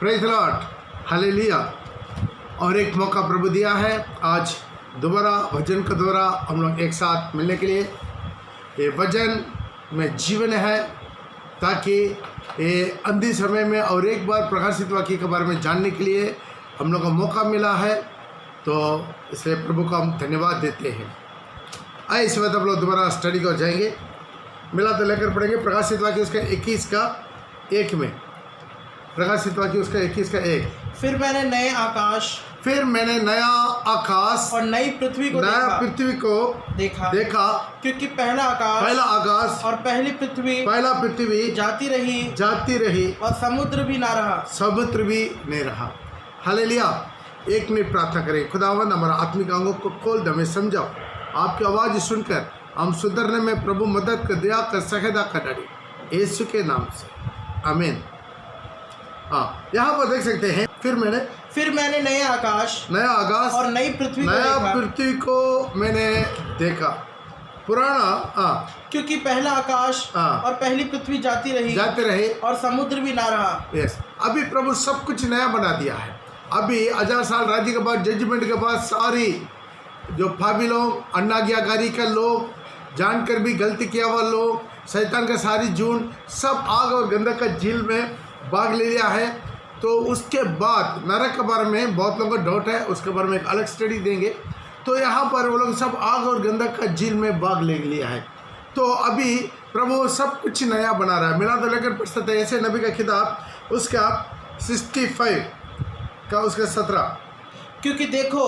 Praise the Lord, hallelujah. और एक मौका प्रभु दिया है आज दोबारा वचन के द्वारा हम लोग एक साथ मिलने के लिए। ये वचन में जीवन है ताकि ये अंधी समय में और एक बार प्रकाशित वाक्य के बारे में जानने के लिए हम लोग को मौका मिला है, तो इसलिए प्रभु को हम धन्यवाद देते हैं। आइए इस वक्त हम लोग दोबारा स्टडी को जाएंगे, मिला तो लेकर पढ़ेंगे प्रकाशित वाक्य उसका 21 का 1 में। प्रकाशित वाक्य उसका 21 का 1। फिर मैंने नया आकाश और नई पृथ्वी को देखा क्योंकि पहला आकाश और पहला पृथ्वी जाती रही और समुद्र भी नहीं रहा। हालेलुया। एक मिनट प्रार्थना करें। खुदावंद हमारा आत्मिक अंगों को खोल दे, हमें समझाओ। आपकी आवाज़ सुनकर हम सुधरने में प्रभु मदद कर, दया कर, सहायता कर डाली यीशु के नाम से, आमीन। हाँ, यहाँ पर देख सकते हैं फिर मैंने नया आकाश और नई पृथ्वी को मैंने देखा। पुराना क्योंकि पहला आकाश और पहली पृथ्वी जाते रहे और समुद्र भी ना रहा। यस, अभी प्रभु सब कुछ नया बना दिया है। अभी 1000 साल राज्य के बाद, जजमेंट के बाद, सारी जो पापी लोग, अनाज्ञाकारी के लोग, जानकर भी गलती किया हुआ लोग, शैतान का सारी जून सब आग और गंधक का झील में भाग ले लिया है। तो उसके बाद नरक के बारे में बहुत लोगों को डाउट है, उसके बारे में एक अलग स्टडी देंगे। तो यहाँ पर वो लोग सब आग और गंधक का झील में भाग ले लिया है। तो अभी प्रभु सब कुछ नया बना रहा है। मिला तो लेकर पढ़ सकते हैं ऐसे नबी का किताब उसका 65 का उसका 17। क्योंकि देखो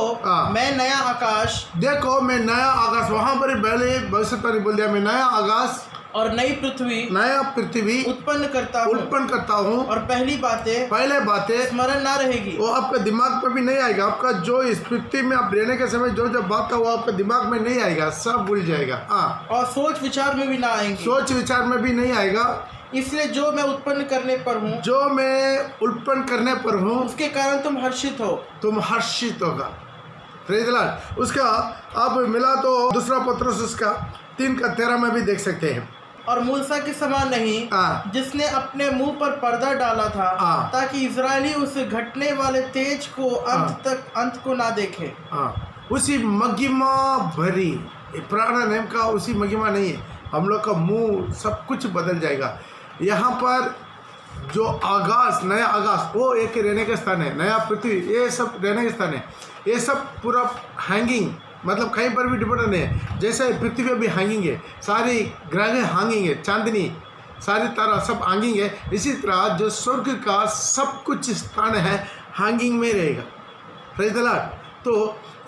मैं नया आकाश वहाँ पर पहले भविष्यवाणी बोल दिया, मैं नया आकाश और नई पृथ्वी उत्पन्न करता हूँ और पहले बातें स्मरण ना रहेगी। वो आपका दिमाग पर भी नहीं आएगा। आपका जो इस पृथ्वी में आप रहने के समय जो बात था वो आपका दिमाग में नहीं आएगा, सब भूल जाएगा। और सोच विचार में भी नहीं आएगा। इसलिए जो मैं उत्पन्न करने पर हूँ उसके कारण तुम हर्षित होगा। Praise the Lord. उसका अब मिला तो दूसरा पत्रस उसका 3 का 13 में भी देख सकते हैं। और मूसा के समान नहीं जिसने अपने मुंह पर पर्दा डाला था ताकि इजरायली उस घटने वाले तेज को अंत को ना देखे। उसी महिमा भरी पुराना नेम का उसी महिमा नहीं है। हम लोग का मुंह सब कुछ बदल जाएगा। यहाँ पर जो आकाश, नया आकाश वो एक रहने का स्थान है, नया पृथ्वी ये सब रहने का स्थान है। ये सब पूरा हैंगिंग, मतलब कहीं पर भी डिपेंड नहीं है। जैसे पृथ्वी भी हैंगिंग है, सारी ग्रह हैंगिंग है, चांदनी सारी तारा सब हैंगिंग है। इसी तरह जो स्वर्ग का सब कुछ स्थान है हैंगिंग में रहेगा। Praise the Lord. तो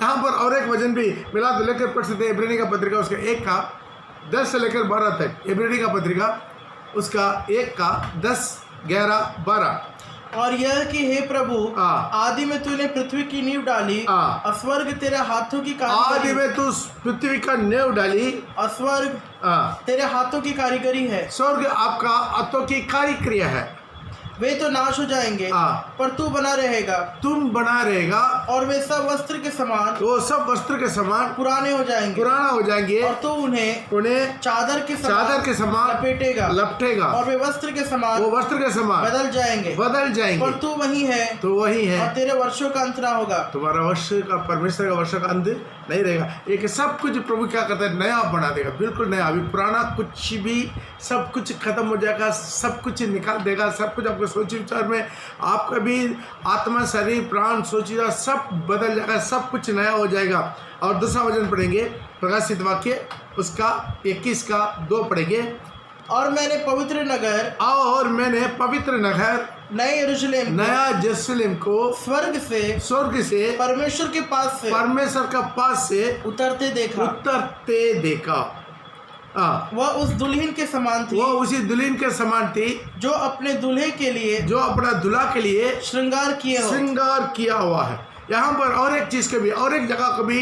यहाँ पर और एक वचन भी मिला तो लेकर पढ़ सकते हैं। इब्रानी का पत्रिका उसका 1 का 10 से लेकर 12 तक। इब्रानी का पत्रिका उसका 1 का 10, 11, 12। और यह कि हे प्रभु आदि में तूने पृथ्वी की नींव डाली और स्वर्ग तेरे हाथों की कारीगरी। आदि में तू पृथ्वी का नींव डाली और स्वर्ग तेरे हाथों की कारीगरी है। स्वर्ग आपका हाथों की कारीगरी है। वे तो नाश हो जाएंगे पर तू तुम बना रहेगा और वे सब वस्त्र के समान पुराने हो जाएंगे और तू उन्हें चादर के समान लपेटेगा और वे वस्त्र के समान बदल जाएंगे पर तू वही है और तेरे वर्षों का अंत ना होगा। तुम्हारा वर्ष का, परमेश्वर का वर्ष का अंत नहीं रहेगा। एक सब कुछ प्रभु क्या करता है, नया बना देगा, बिल्कुल नया। अभी पुराना कुछ भी सब कुछ खत्म हो जाएगा, सब कुछ निकाल देगा। सब कुछ आपके सोच विचार में, आपका भी आत्मा, शरीर, प्राण, सोच विचार सब बदल जाएगा, सब कुछ नया हो जाएगा। और दूसरा वचन पढ़ेंगे प्रकाशित वाक्य उसका 21 का 2 पढ़ेंगे। और मैंने पवित्र नगर नया यरूशलेम को स्वर्ग से परमेश्वर के पास से उतरते देखा। वह उस दुल्हन के समान थी। वो उसी दुल्हन के समान थी जो अपने अपना दूल्हा के लिए श्रृंगार किया हुआ है। यहाँ पर और एक चीज़ के भी, और एक जगह को भी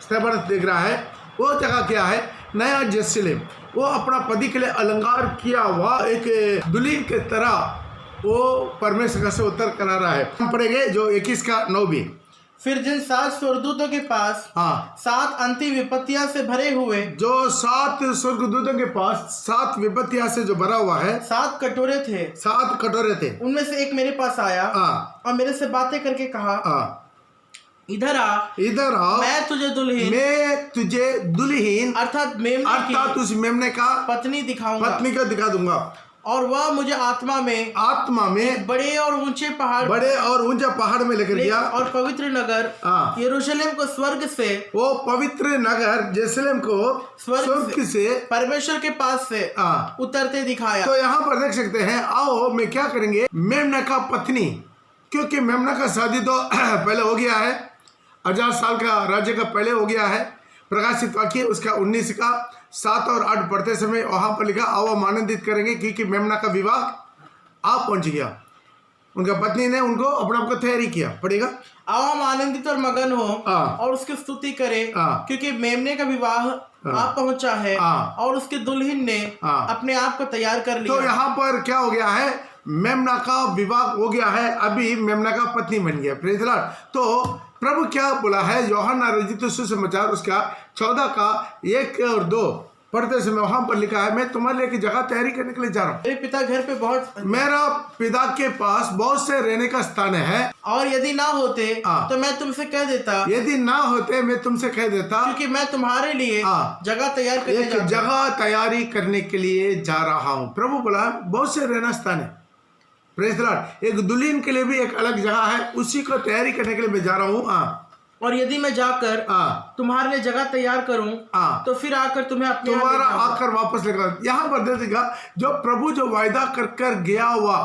स्टेफनस देख रहा है। वो जगह क्या है, नया यरूशलेम। वो अपना पति के लिए अलंकार किया हुआ एक दुल्हन के तरह वो परमेश्वर से उतर करा रहा है। हम पढ़ेंगे जो 21 का 9 भी। फिर जिन 7 स्वर्गदूतों के पास हाँ 7 अंतिम विपत्तियां से भरे हुए जो 7 स्वर्गदूतों के पास 7 विपत्तियां से जो भरा हुआ है 7 कटोरे थे, 7 कटोरे थे। उनमें से एक मेरे पास आया हाँ और मेरे से बातें करके कहा, हाँ इधर आ, इधर आओ, मैं तुझे दुल्हन मैं तुझे दुल्हन अर्थात मेमने अर्थात की उस मेमने का पत्नी दिखाऊंगा। पत्नी को दिखा दूंगा। और वह मुझे आत्मा में बड़े और ऊंचे पहाड़ में लेकर गया और पवित्र नगर हाँ। यरूशलेम को स्वर्ग से, वो पवित्र नगर यरूशलेम को स्वर्ग से परमेश्वर के पास से हाँ। उतरते दिखाया। तो यहाँ पर देख सकते हैं, आओ मैं क्या करेंगे, मेमना का पत्नी, क्योंकि मेमना का शादी तो पहले हो गया है, 1000 साल का राज्य का पहले हो गया है। प्रकाशित वाक्य उसका 19 का 7 और 8 पढ़ते समय वहां पर लिखा, आओ हम आनंदित करेंगे क्योंकि मेमना का विवाह आप पहुंच गया। उनका पत्नी ने उनको अपने आप को तैयारी किया। पढ़ेगा, आओ हम आनंदित और मगन हो हाँ। और उसकी स्तुति करें हाँ। क्योंकि मेमने का विवाह आप पहुंचा है हाँ। और उसके दुल्हन ने हाँ। अपने आप को तैयार कर लिया। तो यहाँ पर क्या हो गया है, मेमना का विवाह हो गया है, अभी मेमना का पत्नी बन गया। Praise the Lord. तो प्रभु क्या बोला है, यूहन्ना रचित सुसमाचार उसका 14 का 1 और 2 पढ़ते समय वहां पर लिखा है, मैं तुम्हारे लिए एक जगह तैयारी करने के लिए जा रहा हूँ। मेरे पिता घर पे मेरा पिता के पास बहुत से रहने का स्थान है, और यदि ना होते हाँ। तो मैं तुमसे कह देता, यदि ना होते मैं तुमसे कह देता, क्योंकि मैं तुम्हारे लिए हाँ। जगह तैयार करने एक जगह तैयारी करने के लिए जा रहा हूँ। प्रभु बोला बहुत से रहना स्थान है। Praise the Lord. एक दुल्हन के लिए भी एक अलग जगह है, उसी को तैयारी करने के लिए मैं जा रहा हूँ। हाँ। और यदि मैं जाकर तुम्हारे लिए जगह तैयार करूं तो फिर आकर तुम्हें अपने तुम्हारा आकर वापस लेकर। यहाँ पर देखिएगा, जो प्रभु जो वायदा कर गया हुआ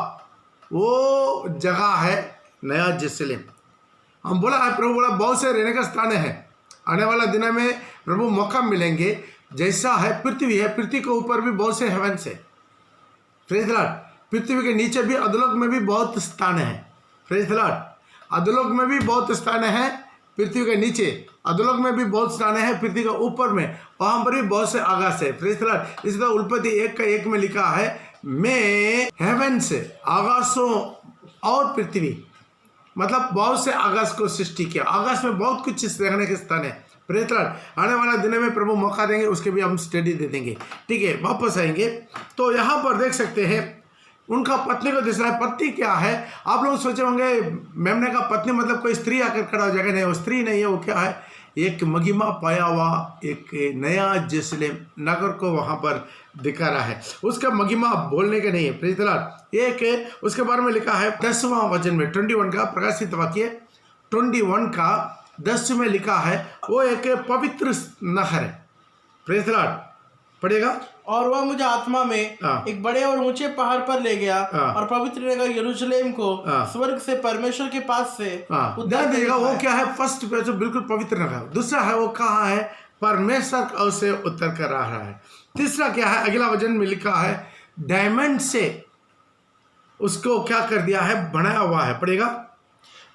वो जगह है नया यरूशलेम। हम बोला है, प्रभु बोला बहुत से रहने का स्थान है। आने वाला दिन में प्रभु मौका मिलेंगे, जैसा है पृथ्वी है, पृथ्वी के ऊपर भी बहुत से हेवंस है। Praise the Lord. पृथ्वी के नीचे भी अधोलोक में भी बहुत स्थान है। Praise the Lord. अधोलोक में भी बहुत स्थान है, पृथ्वी के नीचे अधोलोक में भी बहुत स्थान है, पृथ्वी के ऊपर में वहां पर भी बहुत से आकाश है। Praise the Lord. इस तरह उत्पत्ति 1 का 1 में लिखा है, मैं हेवन से आकाशों और पृथ्वी, मतलब बहुत से आकाश को सृष्टि किया। आकाश में बहुत कुछ रहने के स्थान है। Praise the Lord. आने वाला दिन में प्रभु मौका देंगे, उसके भी हम स्टडी दे देंगे। ठीक है, वापस आएंगे। तो यहाँ पर देख सकते हैं उनका पत्नी को दिख रहा है। पत्नी क्या है, आप लोग सोचे होंगे मेमने का पत्नी मतलब कोई स्त्री आकर खड़ा हो जाएगा। नहीं, वो स्त्री नहीं है। वो क्या है, एक महिमा पाया हुआ एक नया यरूशलेम नगर को वहां पर दिखा रहा है। उसका महिमा बोलने के नहीं है। Praise the Lord. एक उसके बारे में लिखा है 10वां वचन में 21 का प्रकाशित वाक्य 21 का 10 में लिखा है, वो एक पवित्र नगर है। Praise the Lord. पढ़ेगा, और वह मुझे आत्मा में एक बड़े और ऊंचे पहाड़ पर ले गया और पवित्र नगर यरूशलेम को स्वर्ग से परमेश्वर के पास से ध्यान देगा। वो क्या है, फर्स्ट पे जो बिल्कुल पवित्र नगर। दूसरा है वो कहाँ है, परमेश्वर से उतर कर रहा है। तीसरा क्या है, अगला वचन में लिखा है, डायमंड से उसको क्या कर दिया है, बनाया हुआ है। पढ़ेगा,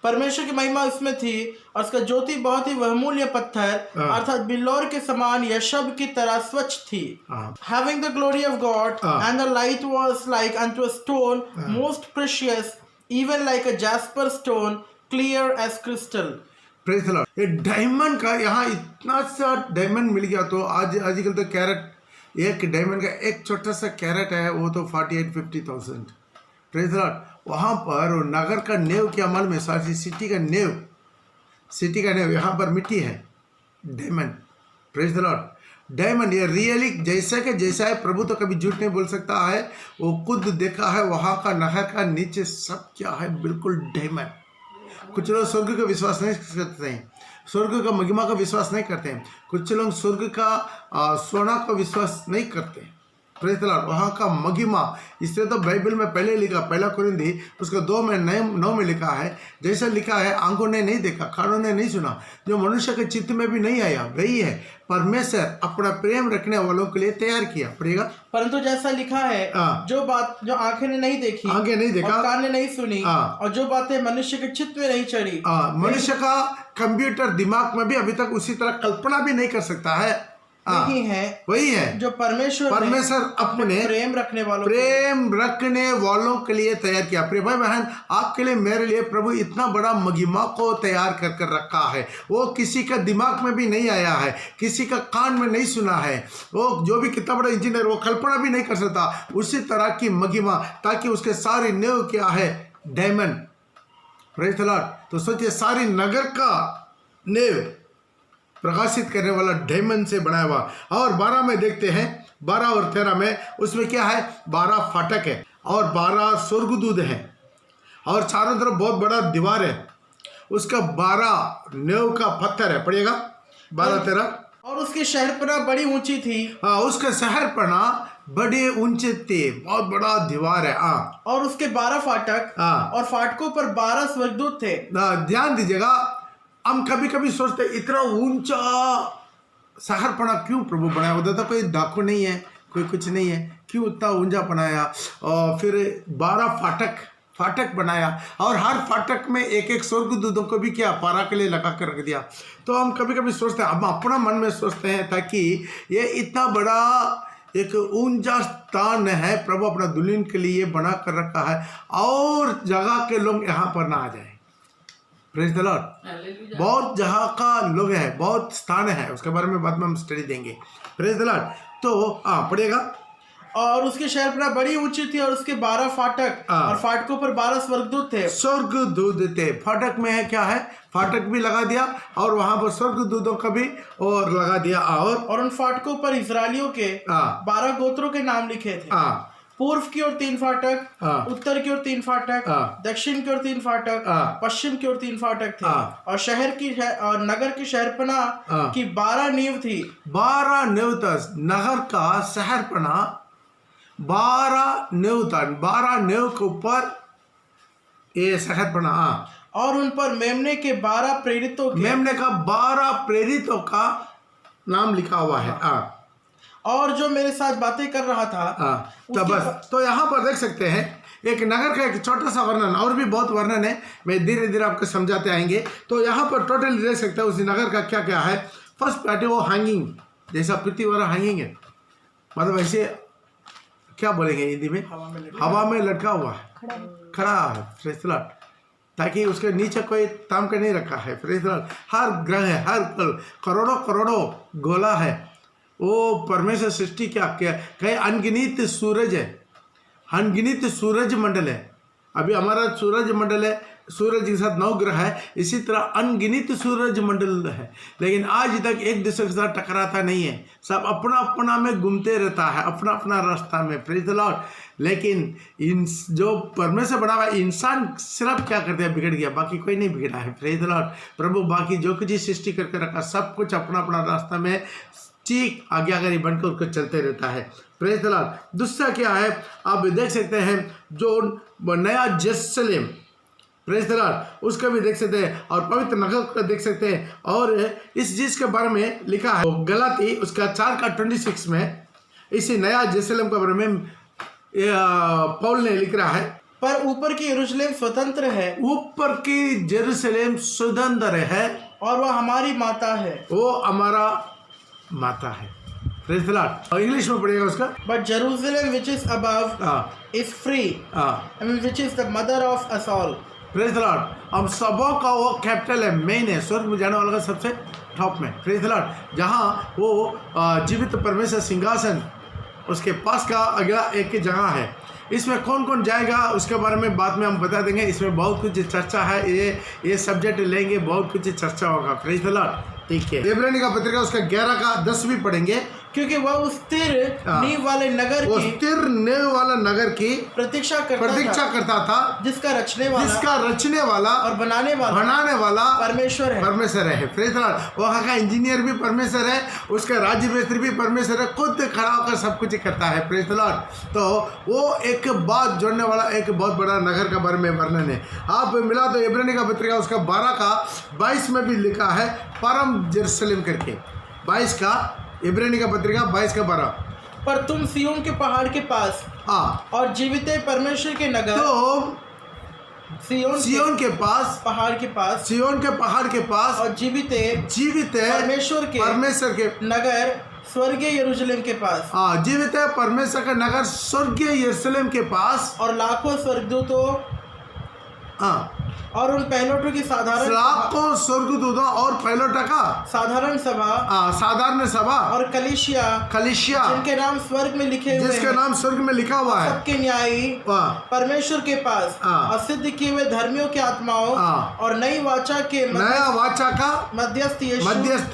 परमेश्वर की महिमा उसमें थी और उसका ज्योति बहुत ही बहुमूल्य पत्थर अर्थात बिल्लौर के समान यशब की तरह स्वच्छ थी। Having the glory of God and the light was like unto a stone most precious, even like a jasper stone, clear as crystal. Praise the Lord. ये डायमंड का यहाँ इतना सा डायमंड मिल गया। तो आजकल तो कैरेट, एक डायमंड का एक छोटा सा कैरेट है वो तो 48-50,000। Praise the Lord. वहाँ पर नगर का नेव क्या मालूम है, सारी सिटी का नेव यहाँ पर मिट्टी है, diamond. Praise the Lord. Diamond ये रियली जैसा के जैसा है। प्रभु तो कभी झूठ नहीं बोल सकता है, वो खुद देखा है। वहाँ का नगर का नीचे सब क्या है, बिल्कुल डायमंड। कुछ लोग स्वर्ग का विश्वास नहीं करते हैं, स्वर्ग का महिमा का विश्वास नहीं करते हैं। कुछ लोग स्वर्ग का सोना का विश्वास नहीं करते। Praise the Lord. वहाँ का महिमा, इसलिए तो बाइबल में पहले लिखा, 1 कुरिन्थी उसका 2 में 9 में लिखा है, जैसा लिखा है, आंखों ने नहीं देखा, कानों ने नहीं सुना, जो मनुष्य के चित्त में भी नहीं आया, वही है परमेश्वर अपना प्रेम रखने वालों के लिए तैयार किया। पड़ेगा, परंतु जैसा लिखा है, जो बात जो आंखें ने नहीं देखी, देखा, कान ने नहीं सुनी, और जो बातें मनुष्य के चित्त में नहीं चढ़ी, मनुष्य का कंप्यूटर दिमाग में भी अभी तक उसी तरह कल्पना भी नहीं कर सकता है। वही है वही है जो परमेश्वर अपने प्रेम रखने वालों के लिए तैयार किया। प्रिय भाई बहन, आपके लिए मेरे लिए प्रभु इतना बड़ा महिमा को तैयार कर कर रखा है। वो किसी का दिमाग में भी नहीं आया है, किसी का कान में नहीं सुना है। वो जो भी कितना बड़ा इंजीनियर वो कल्पना भी नहीं कर सकता उसी तरह की महिमा, ताकि उसके सारी नींव क्या है, डायमंड। Praise the Lord. तो सोचिए, सारी नगर का नींव प्रकाशित करने वाला डायमंड से बनाया हुआ। और 12 में देखते हैं, 12 और 13 में उसमें क्या है, 12 फाटक है और 12 स्वर्गदूत हैं और चारों तरफ बहुत बड़ा दीवार है। उसका 12 नींव का पत्थर है। पढ़िएगा 12-13। और उसकी शहरपनाह बड़ी ऊंची थी। हाँ, उसका शहरपनाह बड़े ऊंचे थे, बहुत बड़ा दीवार है। हाँ, और उसके 12 फाटक। हाँ, और फाटकों पर 12 स्वर्गदूत थे। ध्यान दीजिएगा, हम कभी कभी सोचते इतना ऊंचा शहरपना क्यों प्रभु बनाया होता था, कोई डाकू नहीं है, कोई कुछ नहीं है, क्यों इतना ऊंचा बनाया। और फिर 12 फाटक बनाया और हर फाटक में एक एक स्वर्गदूतों को भी क्या, पारा के लिए लगा कर रख दिया। तो हम कभी कभी सोचते हैं, हम अपना मन में सोचते हैं, ताकि ये इतना बड़ा एक ऊंचा स्थान है प्रभु अपना दुल्हन के लिए बना कर रखा है और जगह के लोग यहाँ पर ना आ जाए। Praise the Lord. बहुत जगह का लोग है, बहुत स्थान है, उसके बारे में बाद में हम स्टडी देंगे। Praise the Lord. तो पढ़िएगा। और उसकी शहरपनाह बड़ी ऊंची थी और उसके 12 फाटक और फाटकों पर 12 स्वर्गदूत थे। स्वर्गदूत थे। फाटक में है क्या है, फाटक भी लगा दिया और वहां पर स्वर्गदूतों का भी और लगा दिया। और उन फाटकों पर इस्राएलियों के 12 गोत्रों के नाम लिखे थे। पूर्व की ओर 3 फाटक, उत्तर की ओर 3 फाटक, दक्षिण की ओर 3 फाटक, पश्चिम की ओर 3 फाटक थे। और शहर की और नगर की शहरपनाह की 12 नींव थी। 12 नींव था नगर का शहरपनाह, 12 नींव था। 12 नींव के ऊपर ये शहरपनाह। और उन पर मेमने के 12 प्रेरितों के, मेमने का 12 प्रेरितों का नाम लिखा हुआ है। और जो मेरे साथ बातें कर रहा था तो बस, तो यहाँ पर देख सकते हैं एक नगर का एक छोटा सा वर्णन, और भी बहुत वर्णन है, मैं धीरे धीरे आपको समझाते आएंगे। तो यहाँ पर टोटल देख सकते हैं उस नगर का क्या क्या है। फर्स्ट पार्ट है वो हैंगिंग, जैसा पृथ्वी वाला हैंगिंग है, मतलब ऐसे क्या बोलेंगे हिंदी में, हवा में लटका हुआ है, खड़ा है। Praise the Lord. ताकि उसके नीचे कोई ताम का नहीं रखा है। Praise the Lord. हर ग्रह है, हर करोड़ों करोड़ों गोला है, वो परमेश्वर सृष्टि क्या कहीं अनगिनित सूरज है, अनगिनित सूरज मंडल है। अभी हमारा सूरज मंडल है, सूरज के साथ 9 ग्रह है, इसी तरह अनगिनित सूरज मंडल है। लेकिन आज तक एक दूसरे के साथ टकराता नहीं है, सब अपना अपना में घूमते रहता है, अपना अपना रास्ता में। Praise the Lord. लेकिन इन जो परमेश्वर बना हुआ इंसान सिर्फ क्या करते हैं, बिगड़ गया, बाकी कोई नहीं बिगड़ा है। Praise the Lord. प्रभु बाकी जो कुछ सृष्टि करके रखा सब कुछ अपना अपना रास्ता में ठीक आज्ञाकारी बनकर उसको चलते रहता है। Praise the Lord. दूसरा क्या है, आप देख सकते हैं जो नया जेरूसलेम, प्रेज़ द लॉर्ड, उसका भी देख सकते हैं और पवित्र नगर का देख सकते हैं। और इस चीज के बारे में लिखा है गलाती उसका 4:26 में, इसी नया जेरूसलेम के बारे में पौल ने लिख रहा है, पर ऊपर की यरूशलेम स्वतंत्र है, ऊपर की जेरूसलेम स्वतंत्र है और वह हमारी माता है, वो हमारा माता है। Praise the lord. और इंग्लिश में पढ़िएगा उसका, but Jerusalem which is above is free which is the mother of us all. Praise the Lord. हम सबों का वो कैपिटल है, मेन है, स्वर्ग में जाने वाला का सबसे टॉप में। Praise the Lord. जहाँ वो जीवित परमेश्वर सिंहासन उसके पास का अगला एक जगह है। इसमें कौन कौन जाएगा उसके बारे में बाद में हम बता देंगे। इसमें बहुत कुछ चर्चा है, ये सब्जेक्ट लेंगे, बहुत कुछ चर्चा होगा। Praise the Lord. ठीक है। इब्रानी का पत्रिका उसका 11:10 भी पढ़ेंगे, क्योंकि वह उस स्थिर नींव वाले नगर की, स्थिर नींव वाला नगर की प्रतीक्षा करता था जिसका रचने वाला और बनाने वाला परमेश्वर है। Praise the Lord. वहाँ का इंजीनियर भी परमेश्वर है, उसका राज्य मिस्त्री भी परमेश्वर है, खुद खड़ा होकर सब कुछ करता है। Praise the Lord. तो वो एक बात जोड़ने वाला एक बहुत बड़ा नगर का बारे में वर्णन है। आप मिला तो इब्रानी का पत्रिका उसका 12:22 में भी लिखा है परम जेरूसलेम करके, 22 का इब्रानी का पत्रिका 22:12। पर तुम सिय्योन के पहाड़ के पास और जीवित परमेश्वर के नगर, तो सिय्योन के पास, पहाड़ के पास, सिय्योन के पहाड़ के पास और जीवित परमेश्वर के नगर स्वर्गीय यरूशलेम के पास जीवित है परमेश्वर का नगर स्वर्गीय यरूशलेम के पास और लाखों स्वर्गदूतों हाँ और उन पहलोटों की लाखों स्वर्गदूतों और पहलोटा का साधारण सभा साधारण सभा और कलीसिया जिनके नाम स्वर्ग में लिखे हुए जिसका नाम स्वर्ग में लिखा हुआ है सबके न्यायी परमेश्वर के पास और सिद्ध किए हुए धर्मियों के आत्माओं और नई वाचा का मध्यस्थ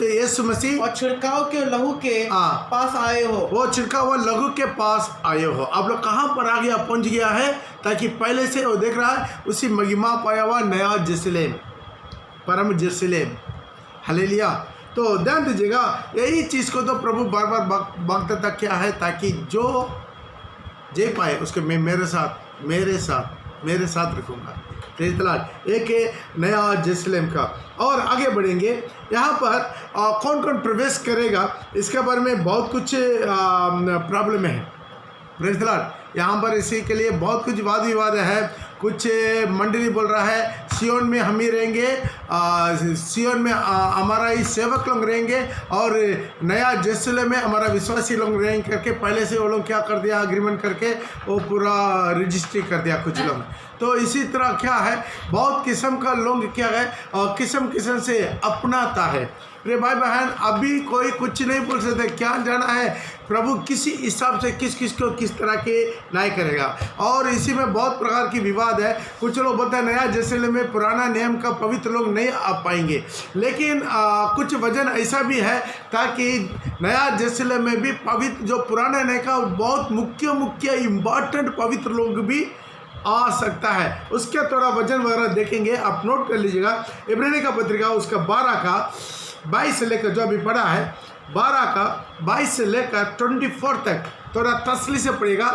यीशु मसीह और छिड़काव के लहू के पास आए हो। वो छिड़काव हुआ लहू के पास आए हो। आप लोग कहाँ पर आ गया पहुंच गया है ताकि पहले से वो देख रहा है उसी महिमा पाया हुआ नया यरूशलेम परम यरूशलेम हालेलुया। तो ध्यान दीजिएगा यही चीज़ को तो प्रभु बार बार वाग्दान किया है ताकि जो जे पाए उसके मैं मेरे साथ रखूँगा। Praise the Lord. एक नया यरूशलेम का और आगे बढ़ेंगे यहाँ पर कौन कौन प्रवेश करेगा इसके बारे में बहुत कुछ प्रॉब्लम है। Praise the Lord. यहाँ पर इसी के लिए बहुत कुछ वाद विवाद है। कुछ मंडली बोल रहा है सियोन में हम ही रहेंगे, सियोन में हमारा ही सेवक लोग रहेंगे और नया यरूशलेम में हमारा विश्वासी लोग रहेंगे करके पहले से वो लोग क्या कर दिया अग्रीमेंट करके वो पूरा रजिस्ट्री कर दिया कुछ लोग। तो इसी तरह क्या है बहुत किस्म का लोग क्या है और किस्म से अपनाता है। अरे भाई बहन अभी कोई कुछ नहीं बोल सकते। क्या जाना है प्रभु किसी हिसाब से किस को किस तरह के न्याय करेगा। और इसी में बहुत प्रकार की विवाद है। कुछ लोग बोलते हैं नया यरूशलेम में पुराना नियम का पवित्र लोग नहीं आ पाएंगे, लेकिन कुछ वजन ऐसा भी है ताकि नया यरूशलेम में भी पवित्र जो पुराना नियम का बहुत मुख्य इम्पॉर्टेंट पवित्र लोग भी आ सकता है। उसके थोड़ा वजन वगैरह देखेंगे, आप नोट कर लीजिएगा। इब्रानी का पत्रिका उसका 12 का 22 से लेकर जो अभी पढ़ा है 12 का 22 से लेकर 24 तक थोड़ा तसल्ली से पड़ेगा।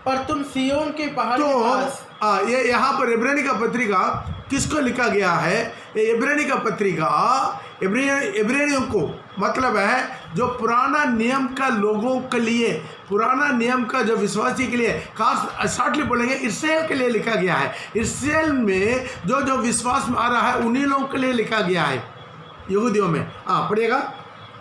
पर तुम सियोन के पहाड़ के पास ये यहाँ पर इब्रानी का पत्रिका किसको लिखा गया है? इब्रानी का पत्रिका इब्रानियों को मतलब है जो पुराना नियम का लोगों के लिए, पुराना नियम का जो विश्वासी के लिए खास शॉर्टली बोलेंगे इस्राएल के लिए लिखा गया है। इस्राएल में जो विश्वास में आ रहा है उन्हीं लोगों के लिए लिखा गया है, यहूदियों में। पढ़िएगा।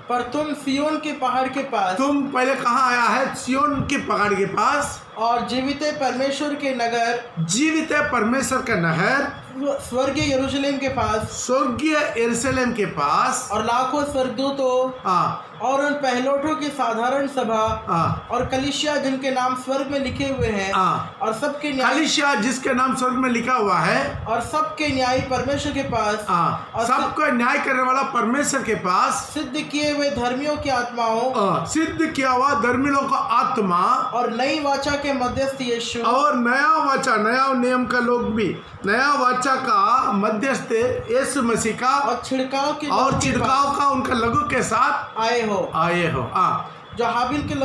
पर तुम सियोन के पहाड़ के पास, तुम पहले कहाँ आया है? सियोन के पहाड़ के पास और जीवित परमेश्वर के नगर, जीवित परमेश्वर का नगर स्वर्गीय यरूशलेम के पास, स्वर्गीय यरूशलेम के पास और लाखों स्वर्गदूतों और उन पहलोठों की साधारण सभा और कलीसिया जिनके नाम स्वर्ग में लिखे हुए हैं और सबके कलीसिया जिसके नाम स्वर्ग में लिखा हुआ है और सबके न्यायी परमेश्वर के पास और सबको न्याय करने वाला परमेश्वर के पास सिद्ध किए हुए धर्मियों की आत्माओं, सिद्ध किया हुआ धर्मियों का आत्मा और नई वाचा के मध्यस्थ यीशु और नया वाचा नया नियम का लोग भी नया वाचा का मध्यस्थ यीशु मसीह का और छिड़काव का उनका लहू के साथ आए हो जो हाबिल के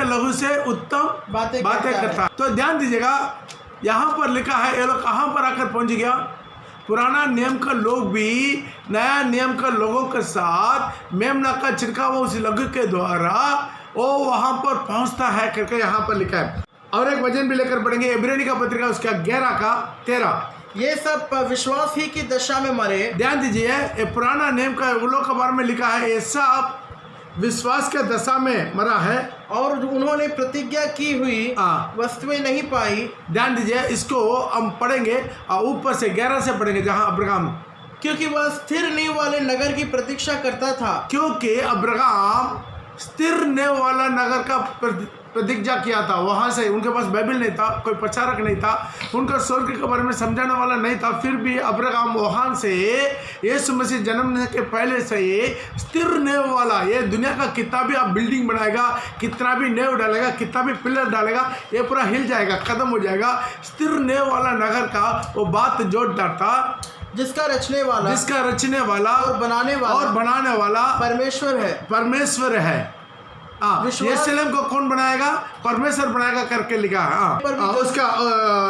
लहू से उत्तम बातें करता। तो ध्यान दीजिएगा यहाँ पर लिखा है ये लोग कहाँ पर आकर पहुंच गया? पुराना नियम का लोग भी नया नियम का लोगों के साथ मेमना का छिड़काव उस लहू के द्वारा वो वहाँ पर पहुँचता है करके यहाँ पर लिखा है। और एक वचन भी लेकर पढ़ेंगे इब्रानी का पत्रिका उसका 11 का 13। ये सब विश्वास ही की दशा में मरे। ध्यान दीजिए ये पुराना नियम का उन लोग के बारे में लिखा है, ये सब विश्वास के दशा में मरा है और उन्होंने प्रतिज्ञा की हुई वस्तुएं नहीं पाई। ध्यान दीजिए इसको हम पढ़ेंगे और ऊपर से 11 से पढ़ेंगे जहाँ अब्राहम, क्योंकि वह स्थिर नींव वाले नगर की प्रतीक्षा करता था। क्योंकि अब्राहम स्थिर नींव वाला नगर का प्रतिज्ञा किया था। वहाँ से उनके पास बाइबल नहीं था, कोई प्रचारक नहीं था, उनका स्वर्ग के बारे में समझाने वाला नहीं था। फिर भी अब्राहम वहाँ से यीशु मसीह जन्मने के पहले से ये स्थिर नींव वाला, ये दुनिया का कितना भी आप बिल्डिंग बनाएगा, कितना भी नींव डालेगा, कितना भी पिलर डालेगा, ये पूरा हिल जाएगा, खत्म हो जाएगा। स्थिर नींव वाला नगर का वो बात जोड़ डालता जिसका रचने वाला और बनाने वाला परमेश्वर है। यरूशलेम को कौन बनाएगा? परमेश्वर बनाएगा करके लिखा है। उसका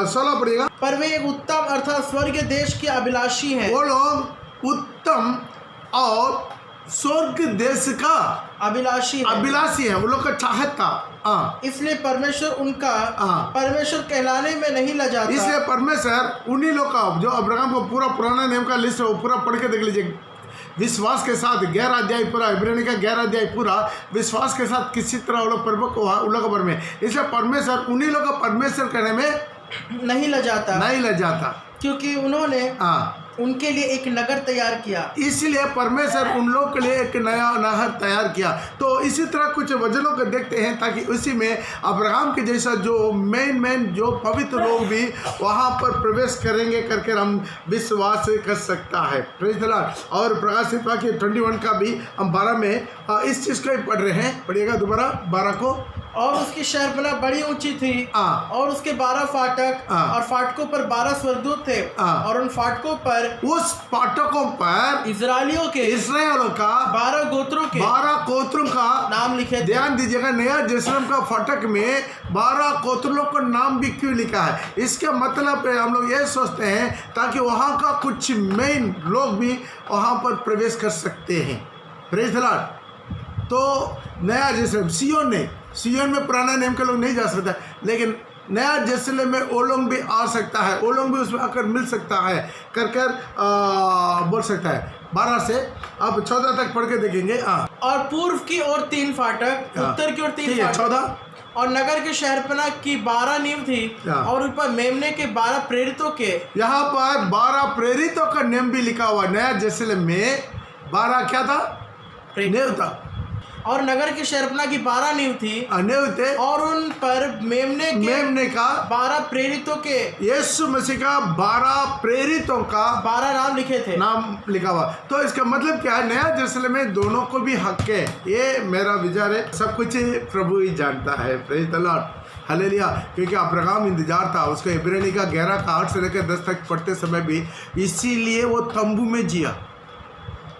16 पढ़िएगा। पर वे एक उत्तम अर्थात स्वर्ग देश के अभिलाषी हैं। वो लोग उत्तम और स्वर्ग देश का अभिलाषी है, वो लोग का चाहत था। इसलिए परमेश्वर उनका परमेश्वर कहलाने में नहीं लजाता। इसलिए परमेश्वर उन्हीं लोग का जो अब्राहम को पूरा पुराना नियम का लिस्ट है वो पूरा पढ़ के देख लीजिए। विश्वास के साथ 11 अध्याय पूरा, इब्रानी का 11 अध्याय पूरा विश्वास के साथ किसी तरह वो लोग परिपक्व हुआ उन लोगों पर में। इसलिए परमेश्वर उन्हीं लोगों को परमेश्वर करने में नहीं लजाता, क्योंकि उन्होंने उनके लिए एक नगर तैयार किया। इसलिए परमेश्वर उन लोगों के लिए एक नया नहर तैयार किया। तो इसी तरह कुछ वचनों को देखते हैं ताकि उसी में अब्राहम के जैसा जो मेन जो पवित्र लोग भी वहाँ पर प्रवेश करेंगे करके हम विश्वास कर सकता है। Praise the lord. और प्रकाशित वाक्य 21 का भी हम 12 में इस चीज़ को ही पढ़ रहे हैं। पढ़िएगा दोबारा 12 को। और उसकी शहरपनाह बड़ी ऊंची थी और उसके 12 फाटक और फाटकों पर 12 स्वर्गदूत थे और उन फाटकों पर, उस फाटकों पर इस्राएलियों का 12 गोत्रों का नाम लिखे थे। ध्यान दीजिएगा, नया यरूशलेम का फाटक में 12 गोत्रों का नाम भी क्यों लिखा है? इसका मतलब हम लोग ये सोचते हैं ताकि वहाँ का कुछ मेन लोग भी वहाँ पर प्रवेश कर सकते हैं। Praise the Lord. तो नया यरूशलेम सियोन में पुराना नेम के लोग नहीं जा सकता, लेकिन नया यरूशलेम में वो लोग भी आ सकता है, वो लोग भी उसमें आकर मिल सकता है कर बोल सकता है। 12 से अब 14 तक पढ़ के देखेंगे। और पूर्व की ओर 3 फाटक, उत्तर की ओर 3 फाटक। 14। और नगर के शहरपनाह की 12 नींव थी और ऊपर मेमने के 12 प्रेरितों के। यहाँ पर 12 प्रेरितों का नेम भी लिखा हुआ। नया यरूशलेम में 12 क्या था? नेम था। और नगर की शहरपनाह की 12 नींव थी थे और उन पर मेमने का 12 प्रेरितों के, यीशु मसीह का 12 प्रेरितों का 12 नाम लिखे थे, नाम लिखा हुआ। तो इसका मतलब क्या है? नया यरूशलेम में दोनों को भी हक है। ये मेरा विचार है। सब कुछ प्रभु ही जानता है। Praise the Lord. हालेलुया। क्योंकि अब्राहम इंतजार था उसका। इब्रानी का 11 का 8 से लेकर 10 तक पढ़ते समय भी इसीलिए वो तंबू में जिया।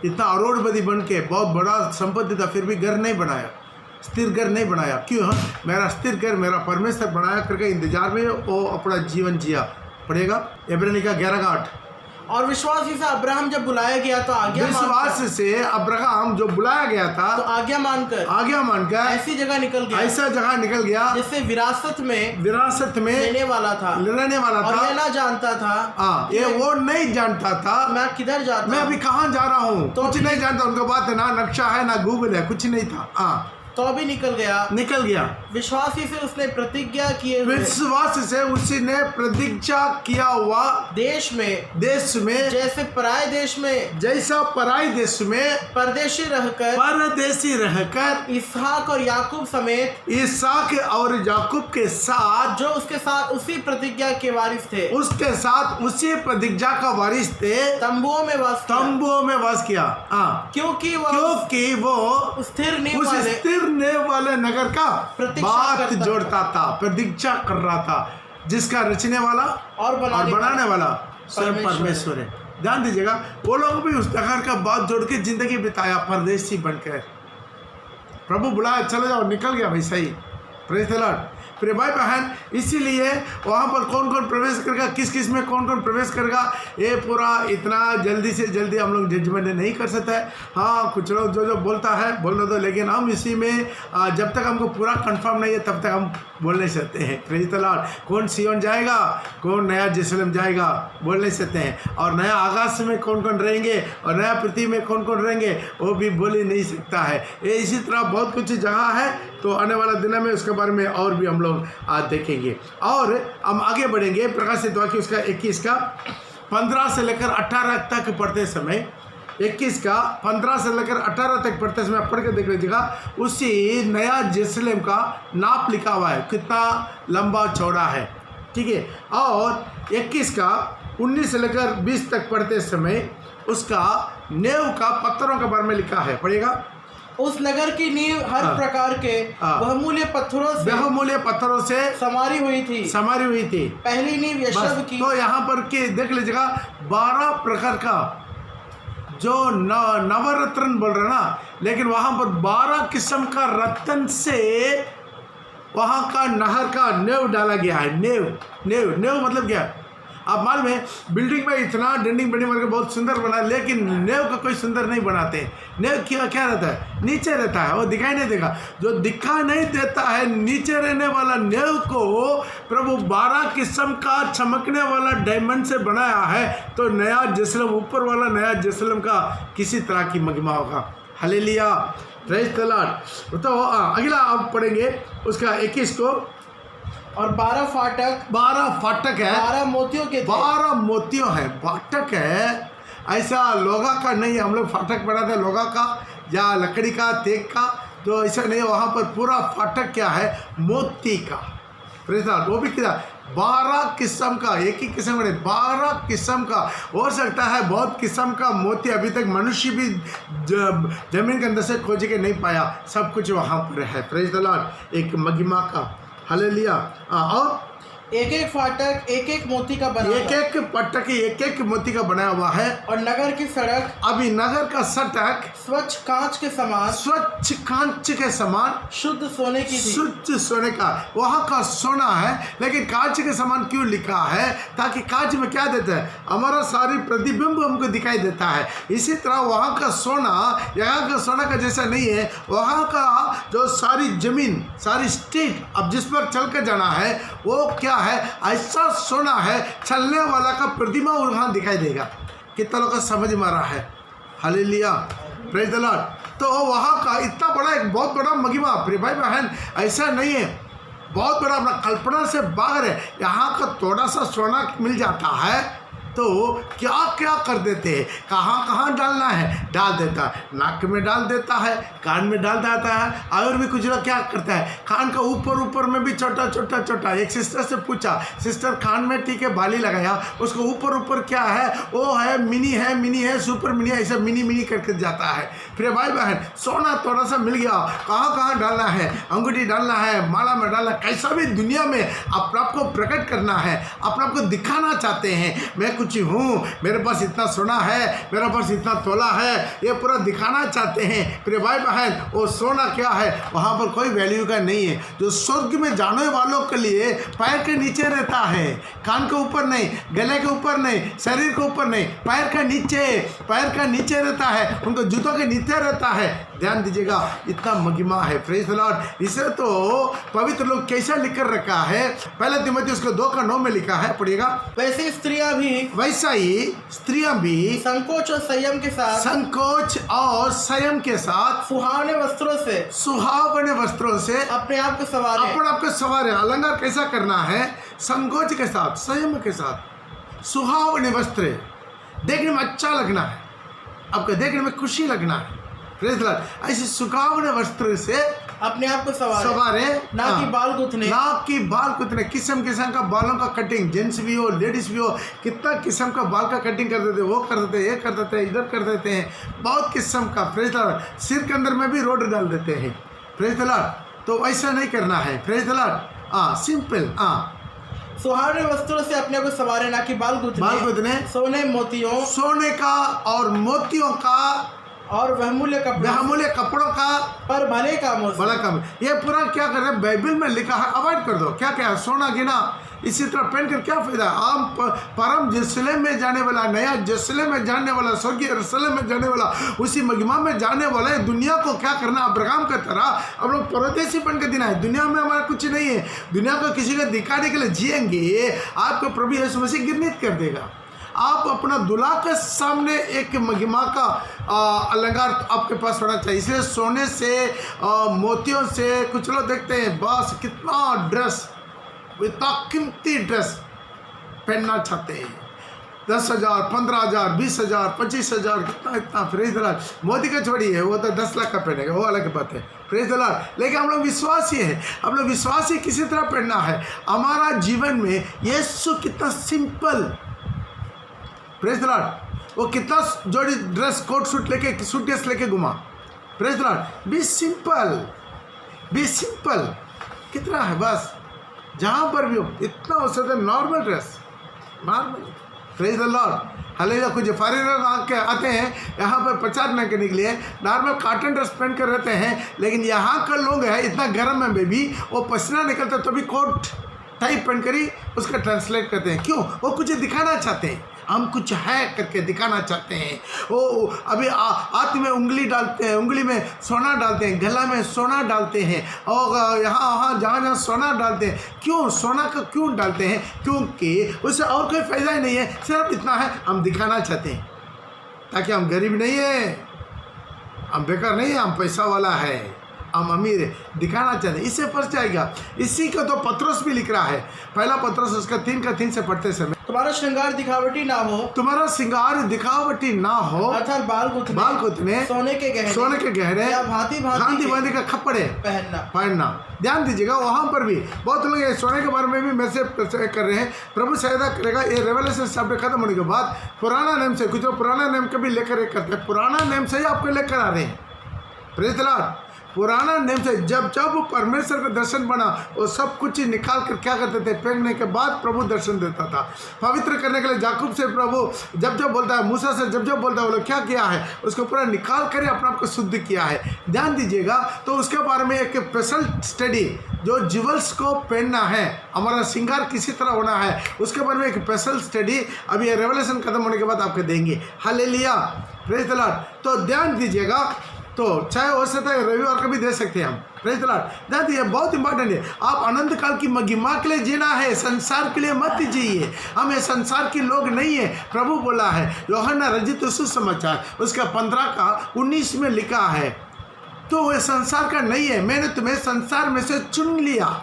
इतना अरोड़पति बन के बहुत बड़ा संपत्ति था, फिर भी घर नहीं बनाया, स्थिर घर नहीं बनाया। क्यों? मेरा स्थिर घर मेरा परमेश्वर बनाया करके इंतजार में वो अपना जीवन जिया। पढ़ेगा इब्रानी का 11 का 8। और विश्वास से अब्राहम जब बुलाया गया तो विश्वास से अब्राहम जो बुलाया गया था तो आज्ञा मानकर ऐसी जगह निकल गया जिससे विरासत में लेने वाला था और ये ना जानता था। ये वो नहीं जानता था मैं किधर जाता, मैं अभी कहाँ जा रहा हूँ, तो कुछ नहीं जानता। उनका बात है ना नक्शा है ना गूगल है, कुछ नहीं था। तो भी निकल गया। विश्वास से उसने प्रतिज्ञा किए हुए, विश्वास से उसी ने प्रतिज्ञा किया हुआ देश में जैसा पराये देश में परदेशी रहकर इसहाक और याकूब समेत, इसहाक और याकूब के साथ जो उसके साथ उसी प्रतिज्ञा के वारिस थे, उसके साथ उसी प्रतिज्ञा का वारिस थे, तंबुओं में वास किया। क्योंकि वो स्थिर वाले नगर का बात जोड़ता था, प्रतीक्षा कर रहा था, जिसका रचने वाला और बनाने वाला स्वयं परमेश्वर है। ध्यान दीजिएगा, वो लोग भी उस नगर का बात जोड़ के जिंदगी बिताया परदेशी बनकर। प्रभु बुलाया, चले जाओ, निकल गया भाई, सही। Praise the Lord. फिर भाई बहन, इसीलिए वहाँ पर कौन कौन प्रवेश करेगा, किस में कौन प्रवेश करेगा, ये पूरा इतना जल्दी से जल्दी हम लोग जजमेंट नहीं कर सकते हैं। हाँ, कुछ लोग जो बोलता है बोलने दो, लेकिन हम इसी में जब तक हमको पूरा कंफर्म नहीं है तब तक हम बोल नहीं सकते हैं। Praise the Lord. कौन सियोन जाएगा, कौन नया यरूशलेम जाएगा, बोल नहीं सकते हैं। और नया आकाश में कौन रहेंगे और नया पृथ्वी में कौन रहेंगे, वो भी बोल ही नहीं सकता है। ये इसी तरह बहुत कुछ जगह है, तो आने वाला दिन में उसके बारे में और भी हम लोग आज देखेंगे। और हम आगे बढ़ेंगे। प्रकाशित वाक्य उसका 21 का 15 से लेकर 18 तक पढ़ते समय, 21 का 15 से लेकर 18 तक पढ़ते समय पढ़ के देख लीजिएगा। उसी नया यरूशलेम का नाप लिखा हुआ है, कितना लंबा चौड़ा है, ठीक है। और 21 का 19 से लेकर 20 तक पढ़ते समय उसका नेव का पत्थरों के बारे में लिखा है। पढ़िएगा। उस नगर की नींव हर प्रकार के बहुमूल्य पत्थरों से समारी हुई थी। पहली नींव यशब की। तो यहाँ पर के देख लीजिएगा, 12 प्रकार का जो नवरत्न बोल रहे ना, लेकिन वहाँ पर 12 किस्म का रत्न से वहाँ का नहर का नेव डाला गया है। नेव मतलब क्या? आप मालूम है बिल्डिंग में इतना डेंडिंग बनी मार के बहुत सुंदर बना, लेकिन नेव का कोई सुंदर नहीं बनाते। नेव क्या रहता है, नीचे रहता है, वो दिखाई नहीं देगा। जो दिखा नहीं देता है नीचे रहने वाला नेव को प्रभु 12 किस्म का चमकने वाला डायमंड से बनाया है। तो नया जेरूसलम, ऊपर वाला नया जेरूसलम का किसी तरह की महिमा होगा। Hallelujah, praise the Lord. तो अगला आप पढ़ेंगे उसका 21 को। और 12 फाटक है, 12 मोतियों के थे। 12 मोतियों है, फाटक है। ऐसा लोहा का नहीं है, हम लोग फाटक बनाते हैं लोहा का या लकड़ी का, तेग का, तो ऐसा नहीं है। वहाँ पर पूरा फाटक क्या है, मोती का। Praise the Lord. वो भी क्या, 12 किस्म का, एक ही किस्म का नहीं, 12 किस्म का। हो सकता है बहुत किस्म का मोती अभी तक मनुष्य भी जमीन के अंदर से खोज के नहीं पाया, सब कुछ वहाँ पर है। प्रेज द लॉर्ड, एक महिमा का। हालेलुया। और एक फाटक एक मोती का बना, एक पटक एक मोती का बनाया हुआ है। और नगर की सड़क, अभी नगर का सड़क स्वच्छ कांच के समान, स्वच्छ कांच के समान, शुद्ध सोने की थी। शुद्ध सोने का, वहाँ का सोना है, लेकिन कांच के समान क्यों लिखा है? ताकि कांच में क्या देता है, हमारा सारी प्रतिबिंब हमको दिखाई देता है। इसी तरह वहाँ का सोना यहाँ का सोना का जैसा नहीं है। वहाँ का जो सारी जमीन, सारी स्टेट, अब जिस पर चल कर जाना है वो क्या है, ऐसा सोना है, चलने वाला का प्रतिमा वहाँ दिखाई देगा। कितना लोग का समझ में आ रहा है? Hallelujah, praise the Lord. तो वहाँ का इतना बड़ा, एक बहुत बड़ा महिमा प्रिय भाई बहन, ऐसा नहीं है, बहुत बड़ा, अपना कल्पना से बाहर है। यहाँ का थोड़ा सा सोना मिल जाता है तो क्या क्या कर देते हैं, कहाँ कहाँ डालना है डाल देता है, नाक में डाल देता है, कान में डाल देता है। और भी कुछ लोग क्या करता है, कान का ऊपर में भी छोटा छोटा। एक सिस्टर से पूछा, सिस्टर कान में ठीक है बाली लगाया, उसको ऊपर क्या है, वो है मिनी है सुपर मिनी है, ऐसा मिनी करके जाता है। फिर भाई बहन सोना थोड़ा सा मिल गया, कहाँ कहाँ डालना है, अंगूठी डालना है, माला में डालना, कैसा भी दुनिया में अपने आप को प्रकट करना है, अपने आप को दिखाना चाहते हैं, मैं कुछ हूँ, मेरे पास इतना सोना है, मेरे पास इतना तोला है, ये पूरा दिखाना चाहते हैं। फिर भाई बहन वो सोना क्या है, वहाँ पर कोई वैल्यू का नहीं है। जो स्वर्ग में जाने वालों के लिए पैर के नीचे रहता है, कान के ऊपर नहीं, गले के ऊपर नहीं, शरीर के ऊपर नहीं, पैर का नीचे रहता है, उनको जूतों के नीचे रहता है। ध्यान दीजिएगा, इतना महिमा है। Praise the Lord. इसे तो पवित्र लोग कैसा लिख कर रखा है, पहले तीमुथियुस उसको 2:9 में लिखा है, पढ़िएगा। वैसे वैसा ही स्त्रियां भी संकोच और संयम के साथ सुहावने वस्त्रों से अपने आप को सवारे। अलंकार कैसा करना है, संकोच के साथ, संयम के साथ, सुहावने वस्त्र, देखने में अच्छा लगना है, आपको देखने में खुशी लगना है। Praise the Lord. ऐसे सुहावने वस्त्र से अपने आप को सवारे, ना कि बाल गुथने, किस्म का बालों का कटिंग, जेंट्स भी हो लेडीज भी हो, कितना किस्म का बाल का कटिंग कर देते, वो कर देते, ये कर देते, इधर कर देते हैं, बहुत किस्म का। Praise the Lord. सिर के अंदर में भी रोड डाल देते हैं। Praise the Lord. तो ऐसा नहीं करना है। Praise the Lord. सिंपल। सुहावने वस्त्रों से अपने को सवारे, ना कि बाल गुथने, सोने का और मोतियों का और बहुमूल्य कपड़ों का, पर भले काम। ये पूरा क्या कर रहे हैं, बाइबल में लिखा है, अवॉइड कर दो। क्या सोना गिना, इसी तरह पहन कर क्या फायदा। आम परम जेरूसलम में जाने वाला, नया जेरूसलम में जाने वाला, स्वर्गीय यरूशलेम में जाने वाला, उसी महिमा में जाने वाला दुनिया को क्या करना, अब्राहम का तरह हम लोग परदेसी बन के देना है। दुनिया में हमारा कुछ नहीं है, दुनिया को किसी को दिखाने के लिए जिएंगे, आपको प्रभु यीशु मसीह गिरनीत कर देगा। आप अपना दुल्हा के सामने एक महिमा का अलंकार आपके पास होना चाहिए। इसलिए सोने से, मोतियों से, कुछ लोग देखते हैं बस कितना ड्रेस, इतना कीमती ड्रेस पहनना चाहते हैं, 10,000, 15,000, 20,000, 25,000, कितना। Praise the Lord. मोदी का छोड़िए, वो तो 10 लाख का पहनेगा, वो अलग बात है। Praise the Lord. लेकिन हम लोग विश्वासी है, हम लोग विश्वासी किसी तरह पहनना है। हमारा जीवन में यीशु कितना सिंपल, प्रेज द लॉर्ड, वो कितना जोड़ी ड्रेस, कोट सूटकेस लेके घुमा। Praise the Lord. Be simple कितना है, बस जहाँ पर भी हो इतना हो सकता है, normal dress, normal. Praise the Lord. Hallelujah. कुछ फॉरेनर आते हैं यहाँ पर प्रचार न करने के लिए, नॉर्मल कॉटन ड्रेस पहन कर रहते हैं, लेकिन यहाँ का लोग है इतना गर्म में भी वो पसीना निकलता तो भी कोट टाइप पहन कर ही उसका ट्रांसलेट करते हैं। क्यों? वो कुछ दिखाना चाहते हैं, हम कुछ है करके दिखाना चाहते हैं। वो अभी हाथ में उंगली डालते हैं, उंगली में सोना डालते हैं, गला में सोना डालते हैं, और यहाँ जहाँ सोना डालते हैं। क्यों सोना का क्यों डालते हैं? क्योंकि उससे और कोई फायदा ही नहीं है, सिर्फ इतना है हम दिखाना चाहते हैं, ताकि हम गरीब नहीं है, हम बेकार नहीं है, हम पैसा वाला है, हम अमीर है, दिखाना चाहते हैं। इससे फंस जाएगा। इसी को तो पत्रोस भी लिख रहा है, पहला पत्रोस उसका 3 से पढ़ते समय, तुम्हारा श्रृंगार दिखावटी ना हो, तुम्हारा श्रृंगार दिखावटी ना हो, अर्थात बाल गुथने, सोने के गहने या भांति भांति का कपड़े पहनना। ध्यान दीजिएगा, वहाँ पर भी बहुत लोग ये सोने के बारे में भी मैसेज कर रहे हैं। प्रभु सहायता करेगा, ये रेवलेशन शब्द खत्म होने के बाद पुराना नेम से, कुछ पुराना नेम का भी लेकर करते हैं, पुराना नेम से ही आपको लेकर आ रहे हैं। Praise the Lord. पुराना नेम से जब परमेश्वर का दर्शन बना, वो सब कुछ निकाल कर क्या करते थे, फेंकने के बाद प्रभु दर्शन देता था। पवित्र करने के लिए याकूब से प्रभु जब बोलता है, मूसा से जब बोलता है, वो लोग क्या किया है, उसको पूरा निकाल कर अपने आप को शुद्ध किया है। ध्यान दीजिएगा। तो उसके बारे में एक स्पेशल स्टडी, जो ज्वेल्स को पहनना है, हमारा श्रृंगार किसी तरह होना है, उसके बारे में एक स्पेशल स्टडी अभी ये रेवलेशन खत्म होने के बाद आपको देंगे। Hallelujah, praise the Lord. तो ध्यान दीजिएगा। तो चाहे हो सकता है रविवार का भी दे सकते हैं हम। Praise the Lord. ध्यान दीजिए, बहुत इंपॉर्टेंट है। आप अनंत काल की महिमा के लिए जीना है, संसार के लिए मत जिए। हम ये संसार के लोग नहीं है। प्रभु बोला है, यूहन्ना रचित सुसमाचार उसका 15:19 में लिखा है, तो वह संसार का नहीं है, मैंने तुम्हें संसार में से चुन लिया।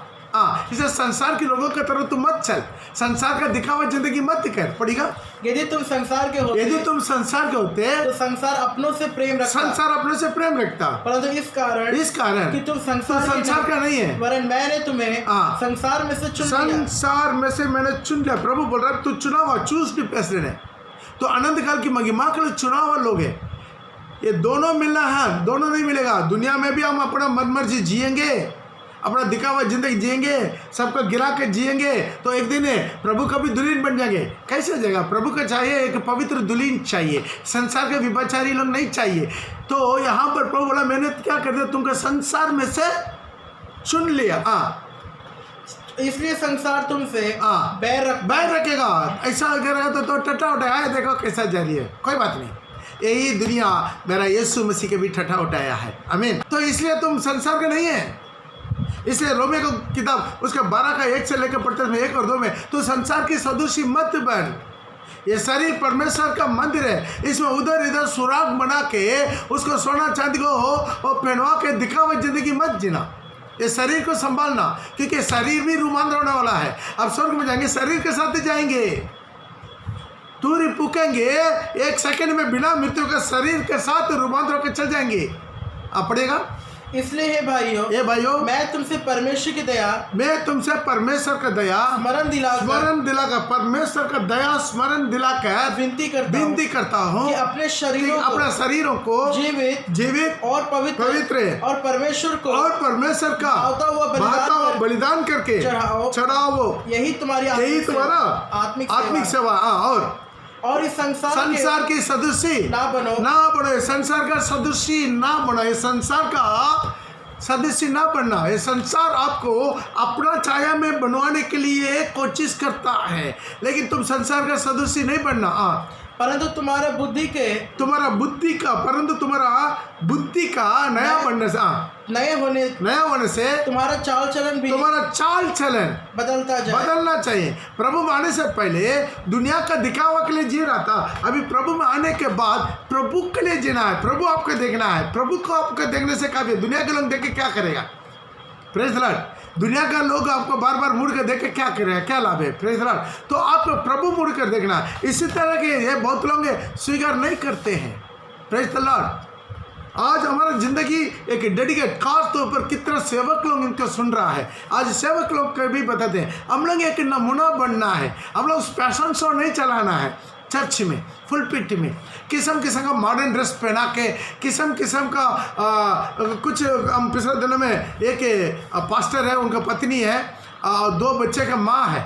इसे संसार के लोगों की तरह तुम मत चल, संसार का दिखावा जिंदगी मत कर। पड़ेगा, यदि तुम संसार के होते, तो संसार अपनों से प्रेम रखता, परंतु इस कारण कि तुम संसार का नहीं है, वरन मैंने तुम्हें संसार में से मैंने चुन लिया। प्रभु बोल रहा है, तू चुना हुआ, चूज द पर्सन है। तो अनंत काल की महिमा के लिए चुना हुआ लोग है। ये दोनों मिलना है, दोनों नहीं मिलेगा। दुनिया में भी हम अपना मनमर्जी जिएंगे, अपना दिखावा जिंदगी जिएंगे, सबको गिरा के जिएंगे, तो एक दिन प्रभु का भी दुल्हन बन जाएंगे। कैसे हो जाएगा? प्रभु का चाहिए एक पवित्र दुल्हन चाहिए, संसार के विभाचारी लोग नहीं चाहिए। तो यहाँ पर प्रभु बोला, मैंने क्या कर दिया, तुमको संसार में से चुन लिया। इसलिए संसार तुमसे बैर रखेगा। ऐसा अगर तो टट्टा उठाया, देखो कैसा जारी है, कोई बात नहीं, यही दुनिया मेरा यीशु मसीह के भी ठट्ठा उठाया है। आमीन। तो इसलिए तुम संसार के नहीं है। इसलिए रोमे को किताब उसका 12:1 से लेकर पढ़ते हैं 1 और 2 में, तो संसार की सदृशी मत बन। ये शरीर परमेश्वर का मंदिर है, इसमें उधर इधर सुराग बना के उसको सोना चांदी को और पहनवा के दिखावा जिंदगी मत जीना। ये शरीर को संभालना, क्योंकि शरीर भी रुमांतर होने वाला है। अब स्वर्ग में जाएंगे, शरीर के साथ ही जाएंगे, तूरी फूकेंगे, 1 सेकंड में बिना मृत्यु के शरीर के साथ रूपांतर होकर चल जाएंगे। आप पढ़ेगा। इसलिए हे भाइयों, मैं तुमसे परमेश्वर की दया, स्मरण दिलाकर परमेश्वर का दया स्मरण दिलाकर विनती करता हूँ कि अपने शरीरों को जीवित और पवित्र और परमेश्वर का भाता हुआ बलिदान करके चढ़ाओ। यही तुम्हारा आत्मिक सेवा। और इस संसार की सदस्य ना बनो, संसार का सदस्य ना बनो, ये संसार का सदस्य ना बनना। ये संसार आपको अपना छाया में बनवाने के लिए कोशिश करता है, लेकिन तुम संसार का सदस्य नहीं बनना। परंतु तुम्हारा बुद्धि का नया बनने से, नए होने से तुम्हारा चाल चलन बदलना चाहिए। प्रभु में आने से पहले दुनिया का दिखावा के लिए जी रहा था, अभी प्रभु में आने के बाद प्रभु के लिए जीना है। प्रभु आपको देखना है, प्रभु को आपको देखने से काफी। दुनिया के लोग देख के क्या करेगा? Praise the Lord. दुनिया का लोग आपको बार बार मुड़ कर देख के क्या करेगा, क्या लाभ है? Praise the Lord. तो आपको प्रभु मुड़ कर देखना। इसी तरह के ये बहुत लोग स्वीकार नहीं करते हैं। Praise the Lord. आज हमारा जिंदगी एक डेडिकेट, खास तौर पर कितना सेवक लोग इनको सुन रहा है। आज सेवक लोग को भी बताते हैं, हम लोग एक नमूना बनना है। हम लोग फैशन शो नहीं चलाना है चर्च में, फुलपिट में, किस्म का मॉडर्न ड्रेस पहना के, किस्म का कुछ। हम पिछले दिनों में एक पास्टर है, उनका पत्नी है, 2 बच्चे का माँ है,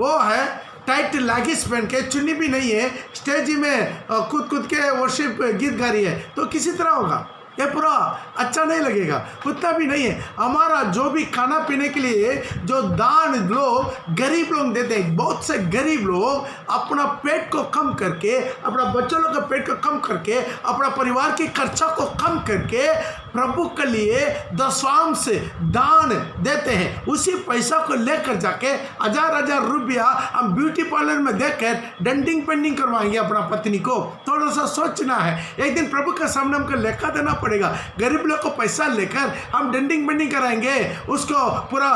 वो है टाइट लैगिस पहन के, चुन्नी भी नहीं है, स्टेज में कूद के वर्शिप गीत गा रही है, तो किसी तरह होगा। ये पूरा अच्छा नहीं लगेगा, उतना भी नहीं है। हमारा जो भी खाना पीने के लिए जो दान लोग गरीब लोग देते हैं, बहुत से गरीब लोग अपना पेट को कम करके, अपना बच्चों लोग का पेट को कम करके, अपना परिवार के खर्चा को कम करके प्रभु के लिए दशमांश दान देते हैं। उसी पैसा को लेकर जाके 1000 रुपया हम ब्यूटी पार्लर में देकर डेंटिंग पेंटिंग करवाएंगे अपना पत्नी को। थोड़ा सा सोचना है, एक दिन प्रभु के सामने हमको लेखा देना पड़ेगा। गरीब लोग को पैसा लेकर हम डेंटिंग पेंटिंग कराएंगे, उसको पूरा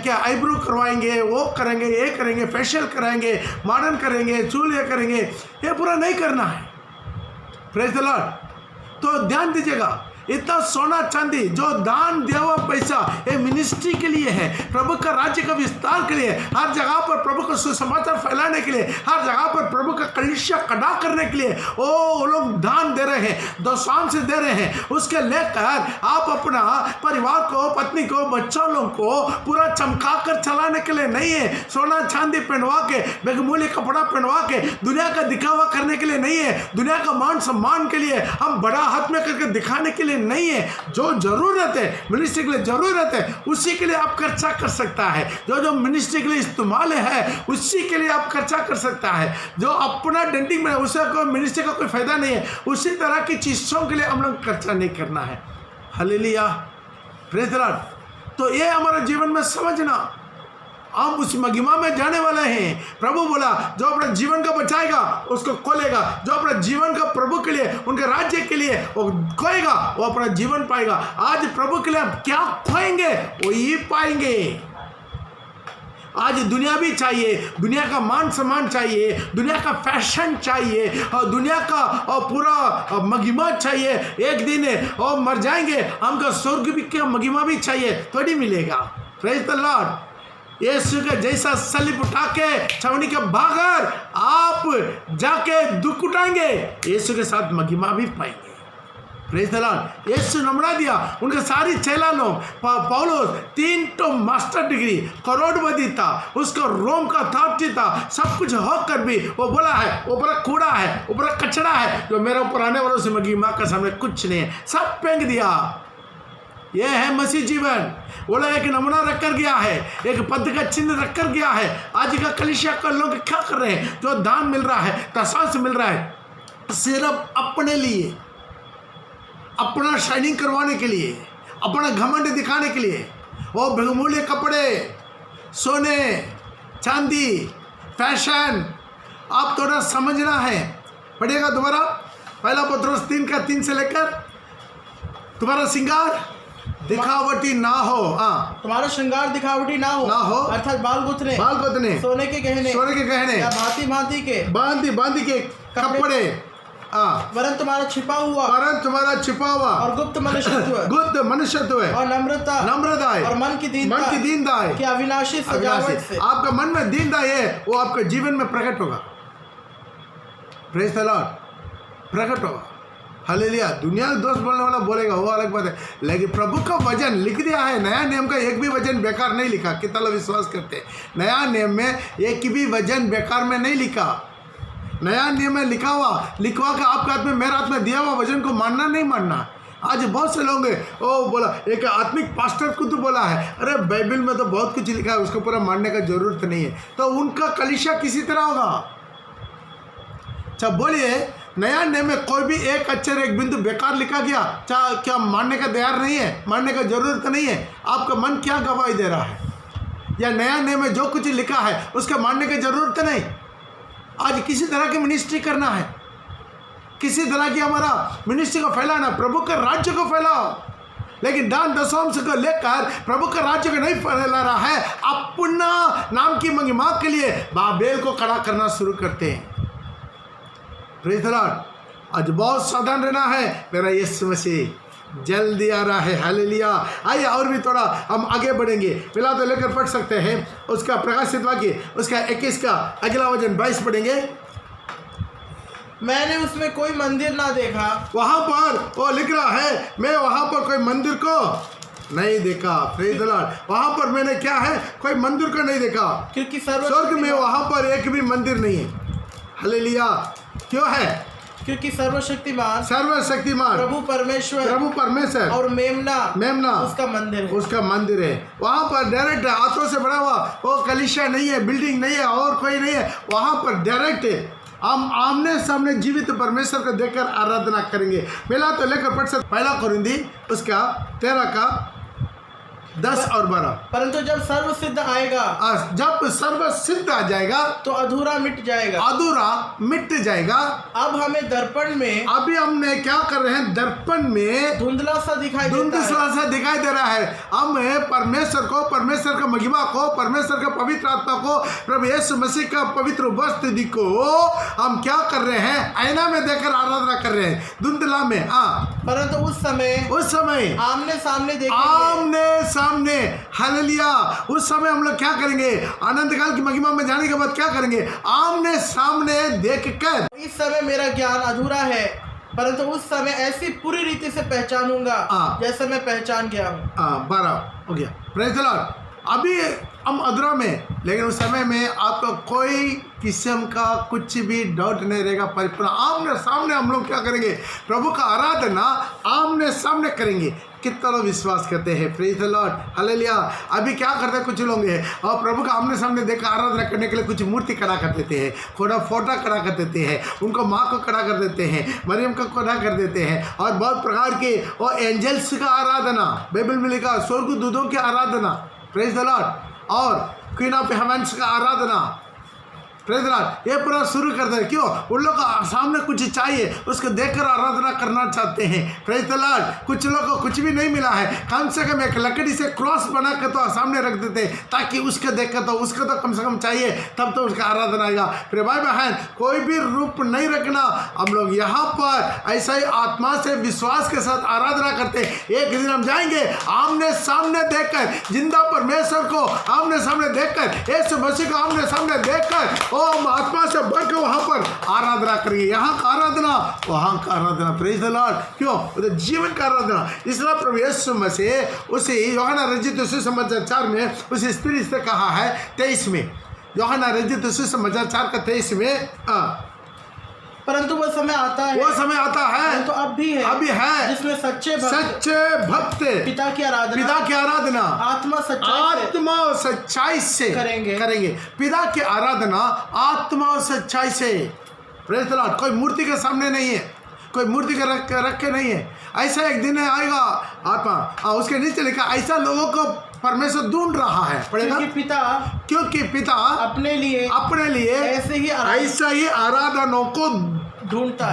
क्या आईब्रो करवाएंगे, वो करेंगे, ये करेंगे, फेशियल कराएंगे, मॉडर्न करेंगे, चूल करेंगे, ये पूरा नहीं करना है। Praise the Lord. तो ध्यान दीजिएगा, इतना सोना चांदी जो दान दिया हुआ पैसा ये मिनिस्ट्री के लिए है, प्रभु का राज्य का विस्तार के लिए, हर जगह पर प्रभु का सुसमाचार फैलाने के लिए, हर जगह पर प्रभु का कलीसिया खड़ा करने के लिए वो लोग दान दे रहे हैं, दशमांश दे रहे हैं। उसके लेकर आप अपना परिवार को, पत्नी को, बच्चों लोगों को पूरा चमका कर चलाने के लिए नहीं है, सोना चांदी पहनवा के, बेगमूल्य कपड़ा पहनवा के दुनिया का दिखावा करने के लिए नहीं है, दुनिया का मान सम्मान के लिए हम बड़ा हाथ में करके दिखाने के लिए नहीं है। जो जरूरत है मिनिस्ट्री के लिए, जरूरत है उसी के लिए आप खर्चा कर सकता है। जो मिनिस्ट्री के लिए इस्तेमाल है उसी के लिए आप खर्चा कर सकता है। जो अपना डेंटिंग में, उससे कोई मिनिस्ट्री का कोई फायदा नहीं है, उसी तरह की चीजों के लिए हम लोग खर्चा नहीं करना है। Hallelujah, praise the Lord. तो ये हमारे जीवन में समझना, हम उस महिमा में जाने वाले हैं। प्रभु बोला जो अपने जीवन को बचाएगा उसको खोलेगा, जो अपने जीवन का प्रभु के लिए, उनके राज्य के लिए वो खोएगा वो अपना जीवन पाएगा। आज प्रभु के लिए हम क्या खोएंगे वही पाएंगे। आज दुनिया भी चाहिए, दुनिया का मान सम्मान चाहिए, दुनिया का फैशन चाहिए और दुनिया का और पूरा महिमा चाहिए। एक दिन और मर जाएंगे, हमको स्वर्ग भी क्या महिमा भी चाहिए, थोड़ी मिलेगा। Praise the Lord. यीशु का जैसा सलीब उठा के छावनी के बाहर आप जाके दुख उठाएंगे, यीशु के साथ महिमा भी पाएंगे। Praise the Lord. यीशु नमूना दिया, उनके सारी चेला लोग, पौलुस 3 मास्टर डिग्री, करोड़पति था, उसका रोम का अथॉरिटी था, सब कुछ होकर भी वो बोला है वो बड़ा कूड़ा है, वो बड़ा कचरा है, जो मेरे ऊपर आने वालों से महिमा का सामने कुछ नहीं है, सब फेंक दिया। यह है मसीह जीवन। बोला एक नमूना रखकर गया है, एक पद का चिन्ह रखकर गया है। आज का कलीसिया का लोग क्या कर रहे हैं? जो दान मिल रहा है, दशमांश मिल रहा है, सिर्फ अपने लिए, अपना शाइनिंग करवाने के लिए, अपना घमंड दिखाने के लिए, वो बहुमूल्य कपड़े, सोने चांदी, फैशन। आप थोड़ा समझना है, पढ़िएगा दोबारा, पहला पत्रोस 3 से लेकर, तुम्हारा श्रृंगार दिखावटी ना हो। तुम्हारा श्रृंगार दिखावटी ना हो, अर्थात बाल गुथने, सोने के गहने, या भांति के कपड़े, वरन तुम्हारा छिपा हुआ और गुप्त मनुष्यत्व और नम्रता और मन की दीनता की अविनाशी सजावट से आपका मन में दीनता है, वो आपके जीवन में प्रकट होगा। प्रेज द लॉर्ड, प्रकट होगा। हालेलुया। दुनिया का दोस्त बोलने वाला बोलेगा, वो अलग बात है, लेकिन प्रभु का वचन लिख दिया है। नया नियम का एक भी वचन बेकार नहीं लिखा। कितना लोग विश्वास करते हैं? नया नियम में एक भी वचन बेकार में नहीं लिखा। नया नियम में लिखवा के आपके हाथ में, मेरे हाथ में दिया हुआ वचन को मानना नहीं मानना। आज बहुत से लोग ओ बोला, एक आत्मिक पास्टर को तो बोला है, अरे बाइबल में तो बहुत कुछ लिखा है, उसको पूरा मानने का जरूरत नहीं है, तो उनका कलीसिया किसी तरह होगा। अच्छा बोलिए, नया नियम में कोई भी एक अक्षर, एक बिंदु बेकार लिखा गया, क्या मानने का तैयार नहीं है? मानने का जरूरत नहीं है। आपका मन क्या गवाही दे रहा है? या नया नियम में जो कुछ लिखा है उसका मानने की जरूरत नहीं। आज किसी तरह की मिनिस्ट्री करना है, किसी तरह की हमारा मिनिस्ट्री को फैलाना, प्रभु के राज्य को फैलाओ, लेकिन दान दशमांश को लेकर प्रभु का राज्य को नहीं फैला रहा है, अपना नाम की महिमा के लिए बाबेल को खड़ा करना शुरू करते हैं। Praise the Lord. आज बहुत सावधान रहना है, मेरा यीशु मसीह जल्दी आ रहा है। हालेलुया। आइए और भी थोड़ा हम आगे बढ़ेंगे। फिलहाल तो लेकर पढ़ सकते हैं उसका प्रकाशित वाक्य, उसका 21 का अगला वचन 22 पढ़ेंगे। मैंने उसमें कोई मंदिर ना देखा। वहां पर वो लिख रहा है, मैं वहां पर कोई मंदिर को नहीं देखा। Praise the Lord. वहां पर मैंने क्या है, कोई मंदिर को नहीं देखा, क्योंकि स्वर्ग में वहां पर एक भी मंदिर नहीं है। हालेलुया। क्यों है? क्योंकि सर्वशक्तिमान सर्वशक्तिमान प्रभु परमेश्वर और मेमना उसका मंदिर है। उसका मंदिर है। वहां पर डायरेक्ट हाथों से बना हुआ वो कलीसिया नहीं है, बिल्डिंग नहीं है और कोई नहीं है। वहां पर डायरेक्ट हम आमने सामने जीवित परमेश्वर को देखकर आराधना करेंगे। मिला तो लेकर पढ़ सकते 1 कोरिन्थी उसका 13 का 10 और 12। परंतु जब सर्व सिद्ध आएगा, जब सर्व सिद्ध आ जाएगा तो अधूरा मिट जाएगा। अधूरा मिट जाएगा। अब हमें दर्पण में, अभी हमने क्या कर रहे हैं, दर्पण में धुंधला सा दिखाई दे रहा है। हम परमेश्वर को, परमेश्वर का महिमा को, परमेश्वर का पवित्र आत्मा को, प्रभु यीशु मसीह का पवित्र उपस्थिति को हम क्या कर रहे हैं, आईना में देखकर आराधना कर रहे हैं, धुंधला में। परंतु उस समय आमने सामने देखेंगे, सामने। हालेलुया। उस समय हम लोग क्या करेंगे, अनंत काल की महिमा में जाने के बाद क्या करेंगे, आमने सामने देखकर। इस समय मेरा ज्ञान अधूरा है, परंतु उस समय ऐसी पूरी रीति से पहचानूंगा जैसे मैं पहचान गया हूँ। 12 हो गया। Praise the Lord. अभी हम अधूरा में, लेकिन उस समय में आपका कोई किस्म का कुछ भी डाउट नहीं रहेगा, परिपूर्ण आमने सामने हम लोग क्या करेंगे, प्रभु का आराधना आमने सामने करेंगे। कितना लोग विश्वास करते हैं। Praise the Lord. हालेलुया। अभी क्या करते हैं कुछ लोग हैं, और प्रभु का आमने सामने देखकर आराधना करने के लिए कुछ मूर्ति खड़ा कर देते हैं, थोड़ा फोटा खड़ा कर देते हैं, उनको माँ को खड़ा कर देते हैं, मरियम को खड़ा कर देते हैं, और बहुत प्रकार के और एंजल्स का आराधना, बाइबल में लिखा स्वर्गदूतों की आराधना। Praise the lord. और क्वीन ऑफ हेवेंस का आराधना। Praise the Lord. ये पूरा शुरू कर दे। क्यों? उन लोग को सामने कुछ चाहिए, उसको देखकर आराधना करना चाहते हैं। Praise the Lord. कुछ लोग को कुछ भी नहीं मिला है, कम से कम एक लकड़ी से क्रॉस बना कर तो सामने रख देते हैं, ताकि उसको देखकर तो उसको तो कम से कम चाहिए, तब तो उसका आराधना आएगा। फिर भाई बहन, कोई भी रूप नहीं रखना। हम लोग यहाँ पर ऐसा ही आत्मा से विश्वास के साथ आराधना करते। एक दिन हम जाएंगे आमने सामने देखकर, जिंदा परमेश्वर को आमने सामने देखकर, यीशु मसीह को आमने सामने देखकर, और हम आत्मा से बढ़कर वहां पर आराधना करेंगे। यहाँ का आराधना, वहां का आराधना। Praise the Lord. क्यों? उधर जीवन का आराधना। इसलिए प्रभु यीशु मसीह उसी यूहन्ना रचित सुसमाचार 4 में उसी स्त्री से कहा है 23 में, यूहन्ना रचित सुसमाचार 4 का 23 में, परंतु वो समय आता है, तो अब भी है, जिसमें सच्चे भक्त पिता की आराधना आत्मा सच्चाई से करेंगे। पिता की आराधना आत्मा और सच्चाई से। Praise the Lord. कोई मूर्ति के सामने नहीं है, कोई मूर्ति के रख के नहीं है। ऐसा एक दिन आएगा आत्मा, उसके नीचे लिखा ऐसा लोगों को परमेश्वर ढूंढ रहा है। पढ़ेगा, क्योंकि पिता अपने लिए ऐसा ही आराधनों को ढूंढता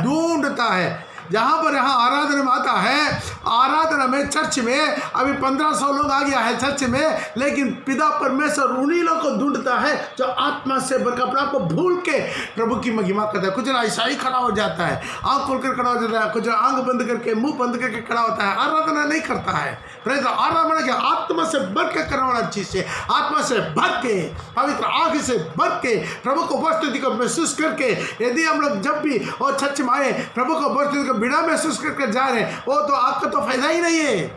है। जहाँ पर यहाँ आराधना में आता है, आराधना में चर्च में अभी 1500 लोग आ गया है चर्च में, लेकिन पिता परमेश्वर उन्हीं लोग को ढूंढता है जो आत्मा से भरकर अपने आप को भूल के प्रभु की महिमा करता है। कुछ ना ऐसा ही खड़ा हो जाता है, आँख खोलकर खड़ा हो जाता है, कुछ आँख बंद करके मुंह बंद करके खड़ा होता है, आराधना नहीं करता है। आराधना क्या? आत्मा से भर के करने वाला चीज से, आत्मा से भर के, पवित्र आग से भर के, प्रभु को उपस्थिति को महसूस करके। यदि हम लोग जब भी और चर्च में आए, प्रभु को उपस्थिति को बिना महसूस करके जा रहे हैं, वो तो आपका तो फायदा ही नहीं है।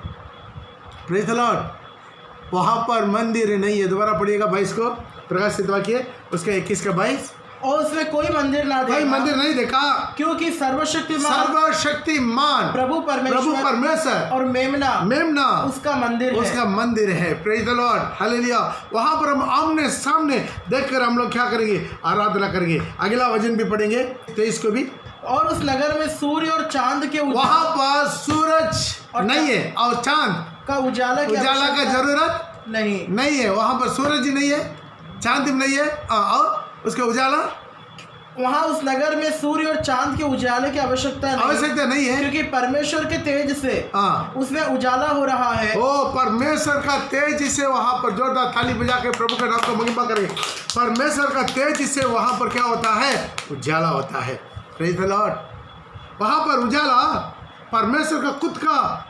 Praise the Lord. वहां पर मंदिर नहीं है। दोबारा पढ़िएगा 22 को, प्रकाशित वाक्य उसका 21 का 22। और उसमें कोई मंदिर नहीं देखा, क्योंकि सर्वशक्तिमान प्रभु परमेश्वर और मेमना उसका मंदिर है। Praise the Lord. हालेलुया। वहां पर हम आमने सामने देखकर हम लोग क्या करेंगे? आराधना करेंगे। अगला वचन भी पढ़ेंगे 23 को भी। और उस नगर में सूर्य और चांद के वहां पर सूरज नहीं है और चांद का उजाला का जरूरत नहीं है। वहां पर सूरज ही नहीं है, चांद भी नहीं है, और उसका उजाला। वहाँ उस नगर में सूर्य और चांद के उजाले की आवश्यकता नहीं है, क्योंकि परमेश्वर के तेज से उसमें उजाला हो रहा है। ओ परमेश्वर का तेज से वहाँ पर जोरदार ताली बजा के प्रभु का नाम को महिमा करें। परमेश्वर का तेज से वहाँ पर क्या होता है? उजाला होता है। Praise the Lord. वहाँ पर उजाला परमेश्वर का खुद का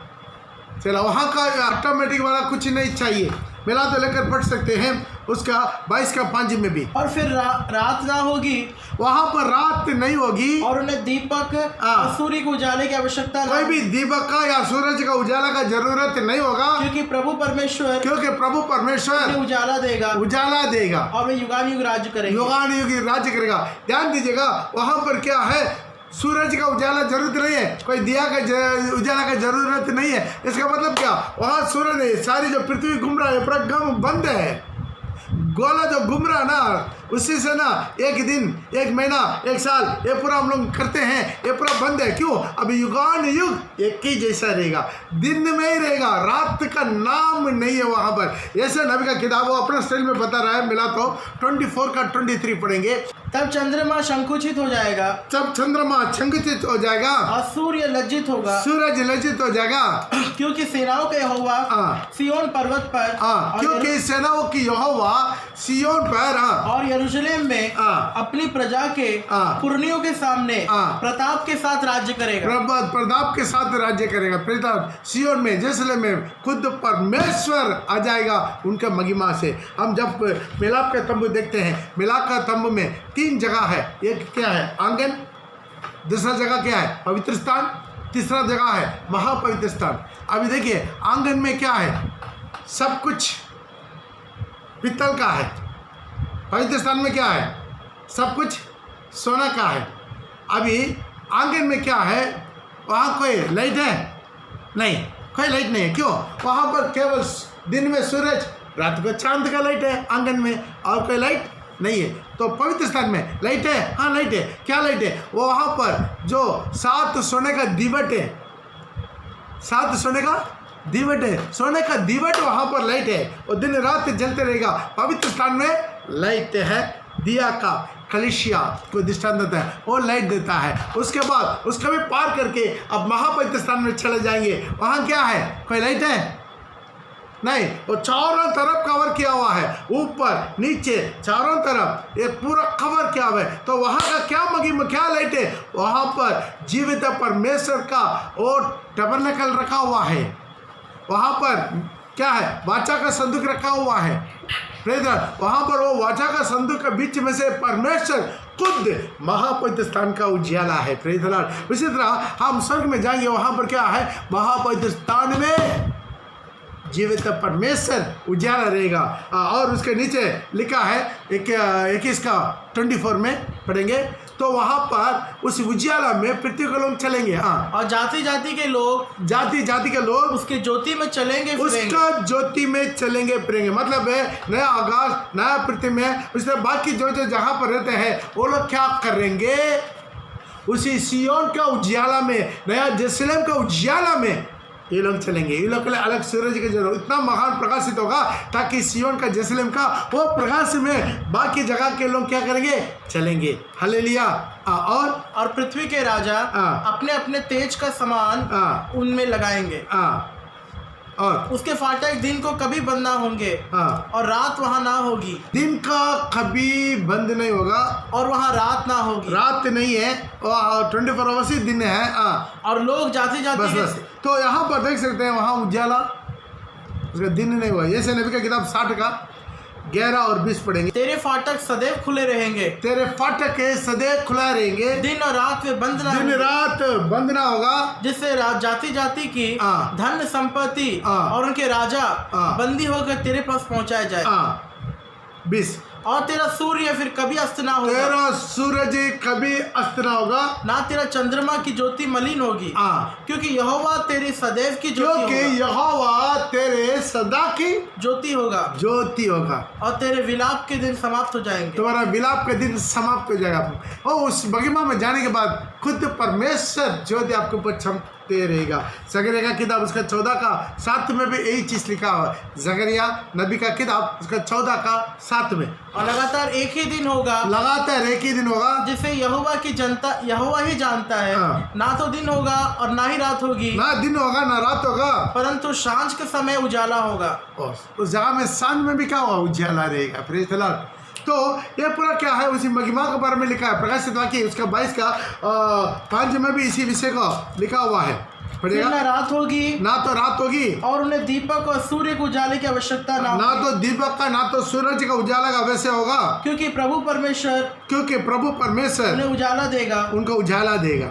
चला, वहाँ का ऑटोमेटिक वाला कुछ नहीं चाहिए। मिला तो लेकर पढ़ सकते हैं उसका 22 का 5 में भी। और फिर रात ना होगी, वहां पर रात नहीं होगी, और उन्हें दीपक और सूर्य के उजाले की आवश्यकता कोई भी दीपक का या सूरज का उजाला का जरूरत नहीं होगा, क्योंकि प्रभु परमेश्वर उजाला देगा और वे युगान युग राज्य करेंगे। ध्यान दीजिएगा, वहां पर क्या है? सूरज का उजाला जरूरत नहीं है, कोई दिया का उजाला का जरूरत नहीं है। इसका मतलब क्या, वहाँ सूरज नहीं, सारी जो पृथ्वी घूम रहा है पूरा बंद है, गोला जो घूम रहा ना उसी से ना एक दिन, एक महीना, एक साल ये पूरा हम लोग करते हैं, ये पूरा बंद है। क्यों? अभी युगान युग एक ही जैसा रहेगा, दिन में ही रहेगा, रात का नाम नहीं है वहाँ पर। ऐसे नबी का किताब वो अपना स्टाइल में बता रहा है। मिला तो 24 का 23 पढ़ेंगे। तब चंद्रमा संकुचित हो जाएगा, जब चंद्रमा संकुचित हो जाएगा और सूर्य लज्जित होगा, सूरज लज्जित हो जाएगा, क्योंकि सेनाओं का यहोवा सिय्योन पर्वत पर, क्योंकि सेनाओं की यहोवा सिय्योन पर और यरूशलेम में अपनी प्रजा के पुरनियों के सामने प्रताप के साथ राज्य करेगा, प्रताप के साथ राज्य करेगा। प्रताप सिय्योन में, यरूशलेम में खुद परमेश्वर आ जाएगा उनके महिमा से। हम जब मिलाप का तंबू देखते हैं, मिलाप का तंबू में 3 जगह है। एक क्या है? आंगन। दूसरा जगह क्या है? पवित्र स्थान। तीसरा जगह है महापवित्र स्थान। अभी देखिए आंगन में क्या है? सब कुछ पित्तल का है। पवित्र स्थान में क्या है? सब कुछ सोना का है। अभी आंगन में क्या है? वहाँ कोई लाइट है? नहीं, कोई लाइट नहीं है। क्यों? वहाँ पर केवल दिन में सूरज, रात को चांद का लाइट है आंगन में, और कोई लाइट नहीं है। तो पवित्र स्थान में लाइट है? हाँ लाइट है। क्या लाइट है? वो वहाँ पर जो 7 सोने का दीवट है, 7 सोने का दीवट है, सोने का दीवट वहाँ पर लाइट है, और दिन रात जलते रहेगा। पवित्र स्थान में लाइट है, दिया का कलिशिया को दृष्टांत देता है, वो लाइट देता है। उसके बाद उसका भी पार करके अब महापवित्र स्थान में चले जाएंगे। वहाँ क्या है? कोई लाइट है? नहीं, वो चारों तरफ कवर किया हुआ है, ऊपर नीचे चारों तरफ एक पूरा कवर किया हुआ है। तो वहाँ का क्या महिमा, क्या लाइट है? वहाँ पर जीवित परमेश्वर का और टबरनेकल रखा हुआ है। वहाँ पर क्या है? वाचा का संदूक रखा हुआ है। वहाँ पर वो वाचा का संदूक के बीच में से परमेश्वर खुद महापवित्र स्थान का उजियाला है। Praise the Lord. इसी तरह हम स्वर्ग में जाएंगे, वहाँ पर क्या है? महापवित्र स्थान में जीवित परमेश्वर उजाला रहेगा। और उसके नीचे लिखा है 21 का 24 में पढ़ेंगे, तो वहाँ पर उस उजियाला में पृथ्वी के लोग चलेंगे। और जाति जाति के लोग, जाति जाति के लोग उसके ज्योति में चलेंगे, उसका ज्योति में चलेंगे फिरेंगे। मतलब है नया आकाश नया पृथ्वी में। उसके बाकी जो जहाँ पर रहते हैं वो लोग क्या करेंगे? उसी सिय्योन का उजियाला में, नया यरूशलेम का उजियाला में ये लोग चलेंगे। ये लोग के लिए अलग सूरज की जरूरत, इतना महान प्रकाशित होगा ताकि सिय्योन का, यरूशलेम का वो प्रकाश में बाकी जगह के लोग क्या करेंगे? चलेंगे। हालेलुया। और पृथ्वी के राजा अपने अपने तेज का सामान उनमें लगाएंगे, और उसके फाटक दिन को कभी बंद ना होंगे, और रात वहाँ ना होगी। दिन का कभी बंद नहीं होगा, और वहाँ रात ना होगी। रात नहीं है, और 24 आवर्स ही दिन है। और लोग जाति जाति बस। तो यहाँ पर देख सकते हैं वहाँ उजाला, उसका दिन नहीं हुआ। जैसे नबी का किताब 60 का 11 और 20 पढ़ेंगे। तेरे फाटक सदैव खुले रहेंगे, तेरे फाटक सदैव खुला रहेंगे, दिन और रात में बंद ना, दिन रात बंद ना होगा, जिससे जाति जाति की धन संपत्ति और उनके राजा बंदी होकर तेरे पास पहुंचाए जाए। 20 और तेरा सूर्य फिर कभी अस्त ना होगा, तेरा सूरज कभी अस्त ना होगा, ना तेरा चंद्रमा की ज्योति मलिन होगी, क्योंकि यहोवा तेरे सदैव की ज्योति होगा, क्योंकि यहोवा तेरे सदा की ज्योति होगा, और तेरे विलाप के दिन समाप्त हो जाएंगे। तुम्हारा विलाप के दिन समाप्त हो जाएगा। और उस महिमा में जाने के बाद खुद परमेश्वर ज्योति आपके ऊपर चमकते रहेगा। जकरिया का किताब उसका 14 का 7 में भी यही चीज लिखा हुआ है। जकरिया नबी का किताब उसका 14 का 7 में। और लगातार एक ही दिन होगा, जिसे यहोवा की जनता, यहोवा ही जानता है। ना तो दिन होगा और ना ही रात होगी, ना दिन होगा ना रात होगा, परंतु सांझ के समय उजाला होगा। उस जगह में सांझ में भी क्या हुआ? उजाला रहेगा। Praise the Lord. तो ये पूरा क्या है? उसी महिमा के बारे में लिखा है। प्रकाशित वाक्य उसका 22 का 5 में भी इसी विषय का लिखा हुआ है। पढ़िएगा। ना रात होगी, और उन्हें दीपक और सूर्य को उजाले की आवश्यकता ना तो दीपक का ना तो सूरज का उजाला का वैसे होगा, क्योंकि प्रभु परमेश्वर उन्हें उजाला देगा, उनको उजाला देगा।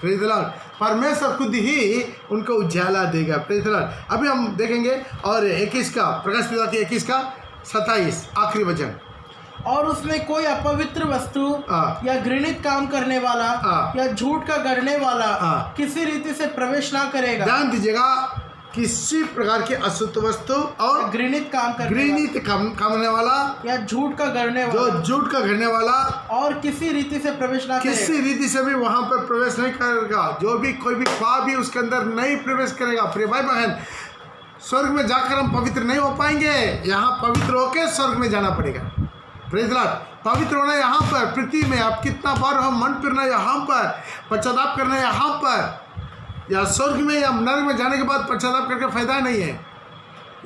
Praise the Lord. परमेश्वर खुद ही उनको उजाला देगा। Praise the Lord. अभी हम देखेंगे और 21 का प्रकाशित वाक्य 21 का 27 आखिरी वचन। और उसमें कोई अपवित्र वस्तु हाँ। या घृणित काम करने वाला हाँ। या झूठ का गढ़ने वाला हाँ। किसी रीति से प्रवेश ना करेगा। ध्यान दीजिएगा, किसी प्रकार की अशुद्ध वस्तु और घृणित काम करने घृणित काम करने वाला वाला या झूठ का गढ़ने जो वाला झूठ का घड़ने वाला और किसी रीति से प्रवेश ना किसी करेगा। रीति से भी वहां पर प्रवेश नहीं करेगा। जो भी कोई भी पाप भी उसके अंदर नहीं प्रवेश करेगा। प्रिय भाई बहन, स्वर्ग में जाकर हम पवित्र नहीं हो पाएंगे, यहाँ पवित्र होकर स्वर्ग में जाना पड़ेगा। प्रेज़ लॉर्ड, पवित्र होना यहाँ पर पृथ्वी में, आप कितना बार हम मन फिरना यहाँ पर, पश्चाताप करना यहाँ पर, या स्वर्ग में या नरक में जाने के बाद पश्चाताप करके फायदा नहीं है।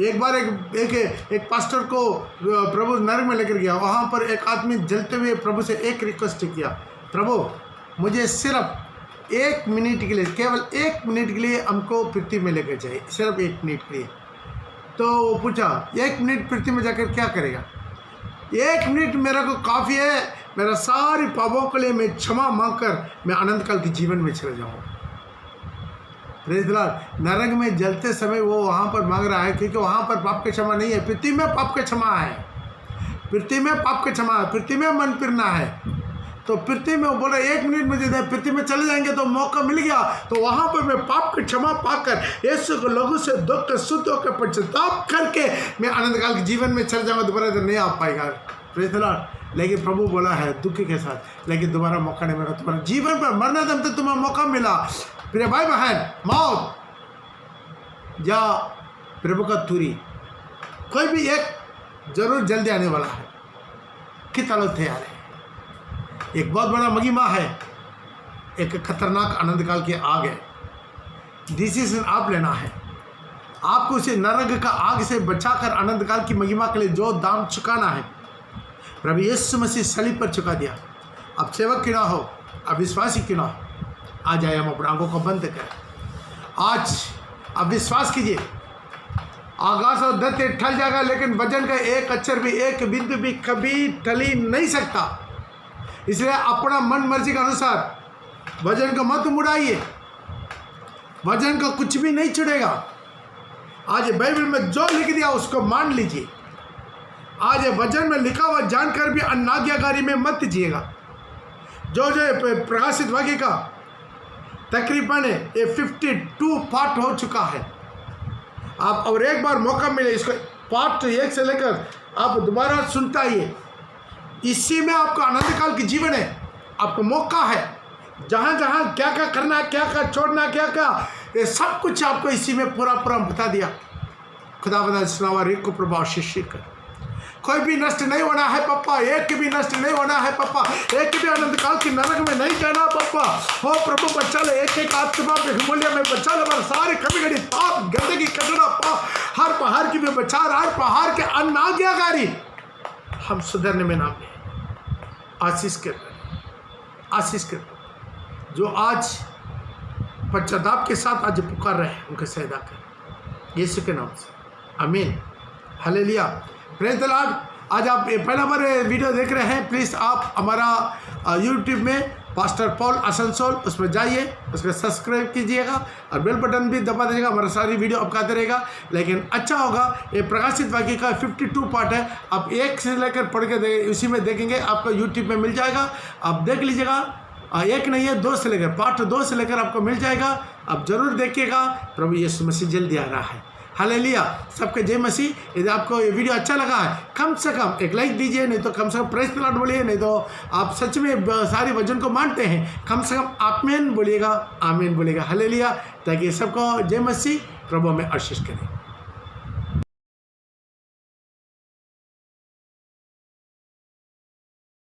एक बार एक पास्टर को प्रभु नरक में लेकर गया। वहाँ पर एक आदमी जलते हुए प्रभु से एक रिक्वेस्ट किया, प्रभु मुझे सिर्फ 1 मिनट के लिए, केवल 1 मिनट के लिए हमको पृथ्वी में लेकर जाए, सिर्फ 1 मिनट के लिए। तो वो पूछा 1 मिनट पृथ्वी में जाकर क्या करेगा? 1 मिनट मेरा को काफ़ी है, मेरा सारी पापों के लिए मैं क्षमा मांगकर मैं अनंत काल के जीवन में चले जाऊँगा। प्रेज़ द लॉर्ड, नरक में जलते समय वो वहाँ पर मांग रहा है, क्योंकि वहाँ पर पाप की क्षमा नहीं है। पृथ्वी में पाप की क्षमा है, पृथ्वी में पाप की क्षमा है, पृथ्वी में मन फिरना है। तो पृथ्वी में वो बोला 1 मिनट मुझे दे, पृथ्वी में चले जाएंगे तो मौका मिल गया। तो वहाँ पर मैं पाप की क्षमा पाकर यीशु को लहू से धो कर शुद्ध होकर पश्चाताप करके मैं अनंत काल के जीवन में चल जाऊँगा। दोबारा तो नहीं आ पाएगा। प्रेज़ द लॉर्ड, लेकिन प्रभु बोला है दुखी के साथ, लेकिन दोबारा मौका नहीं मिला। तुम्हारे जीवन पर मरने दम तक तुम्हें मौका मिला। प्रिय भाई बहन, मौत या प्रभु का तुरी, कोई भी एक जरूर जल्दी आने वाला है। कितना लोग तैयार है? एक बहुत बड़ा महिमा है, एक खतरनाक अनंत काल की आग है। डिसीजन आप लेना है। आपको उसे नरक का आग से बचाकर अनंत काल की महिमा के लिए जो दाम चुकाना है, प्रभु यीशु मसीह सलीब पर चुका दिया। अब सेवक क्यों ना हो, अब विश्वासी क्यों ना हो, आ जाए हम अपने आंखों को बंद करें। आज अब विश्वास कीजिए, आकाश और धरती ठल जाएगा, लेकिन वजन का एक अक्षर भी, एक बिंदु भी कभी टली नहीं सकता। इसलिए अपना मन मर्जी के अनुसार वजन का मत मुड़ाइए, वजन का कुछ भी नहीं छुड़ेगा। आज बाइबल में जो लिख दिया उसको मान लीजिए। आज वचन में लिखा हुआ जानकर भी अनाज्ञाकारी में मत जिएगा। जो प्रकाशित वाक्य का तकरीबन ये 52 पार्ट हो चुका है। आप और एक बार मौका मिले इसको पार्ट 1 से लेकर आप दोबारा सुनता आइए। इसी में आपका अनंत काल की जीवन है, आपको मौका है। जहाँ जहाँ क्या क्या करना है, क्या क्या छोड़ना, क्या क्या, ये सब कुछ आपको इसी में पूरा बता दिया। खुदावंद इस्लाम को प्रभाव शिष्य कर, कोई भी नष्ट नहीं होना है पप्पा, एक भी नष्ट नहीं होना है पप्पा, एक भी अनंत काल की नरक में नहीं जाना पप्पा। हो प्रभु बचा ले, एक एक आत्मा के मूल्य में बचा ले, पर सारे कभी घड़ी पाप गंदगी कचरा पाप हर पहाड़ की भी बचा, हर पहाड़ के अनाज्ञाकारी हम सुधरने में नाम आशीष कर, आशीष कर। जो आज पश्चाताप के साथ आज पुकार रहे हैं उनके सहायता कर यीशु के नाम से, आमीन, हालेलुया, प्रेज़ द लॉर्ड। आज आप पहला बार वीडियो देख रहे हैं, प्लीज़ आप हमारा यूट्यूब में पास्टर पॉल आसनसोल उसमें जाइए, उसको सब्सक्राइब कीजिएगा और बेल बटन भी दबा दीजिएगा। हमारा सारी वीडियो आपको आते रहेगा। लेकिन अच्छा होगा, ये प्रकाशित वाक्य का 52 पार्ट है, आप 1 से लेकर पढ़ के उसी में देखेंगे, आपको यूट्यूब में मिल जाएगा, आप देख लीजिएगा। 1 नहीं है, 2 से लेकर पार्ट 2 से लेकर आपको मिल जाएगा, आप जरूर देखिएगा। प्रभु यीशु मसीह जल्दी आ रहा है, हालेलुया। सबके जय मसीह। यदि आपको ये वीडियो अच्छा लगा है, कम से कम एक लाइक दीजिए, नहीं तो कम से कम प्रेज़ द लॉर्ड बोलिए, नहीं तो आप सच में सारी वचन को मानते हैं, कम से कम आमीन बोलिएगा, आमीन बोलिएगा, हालेलुया, ताकि सबको जय मसीह प्रभु में आशीष करें।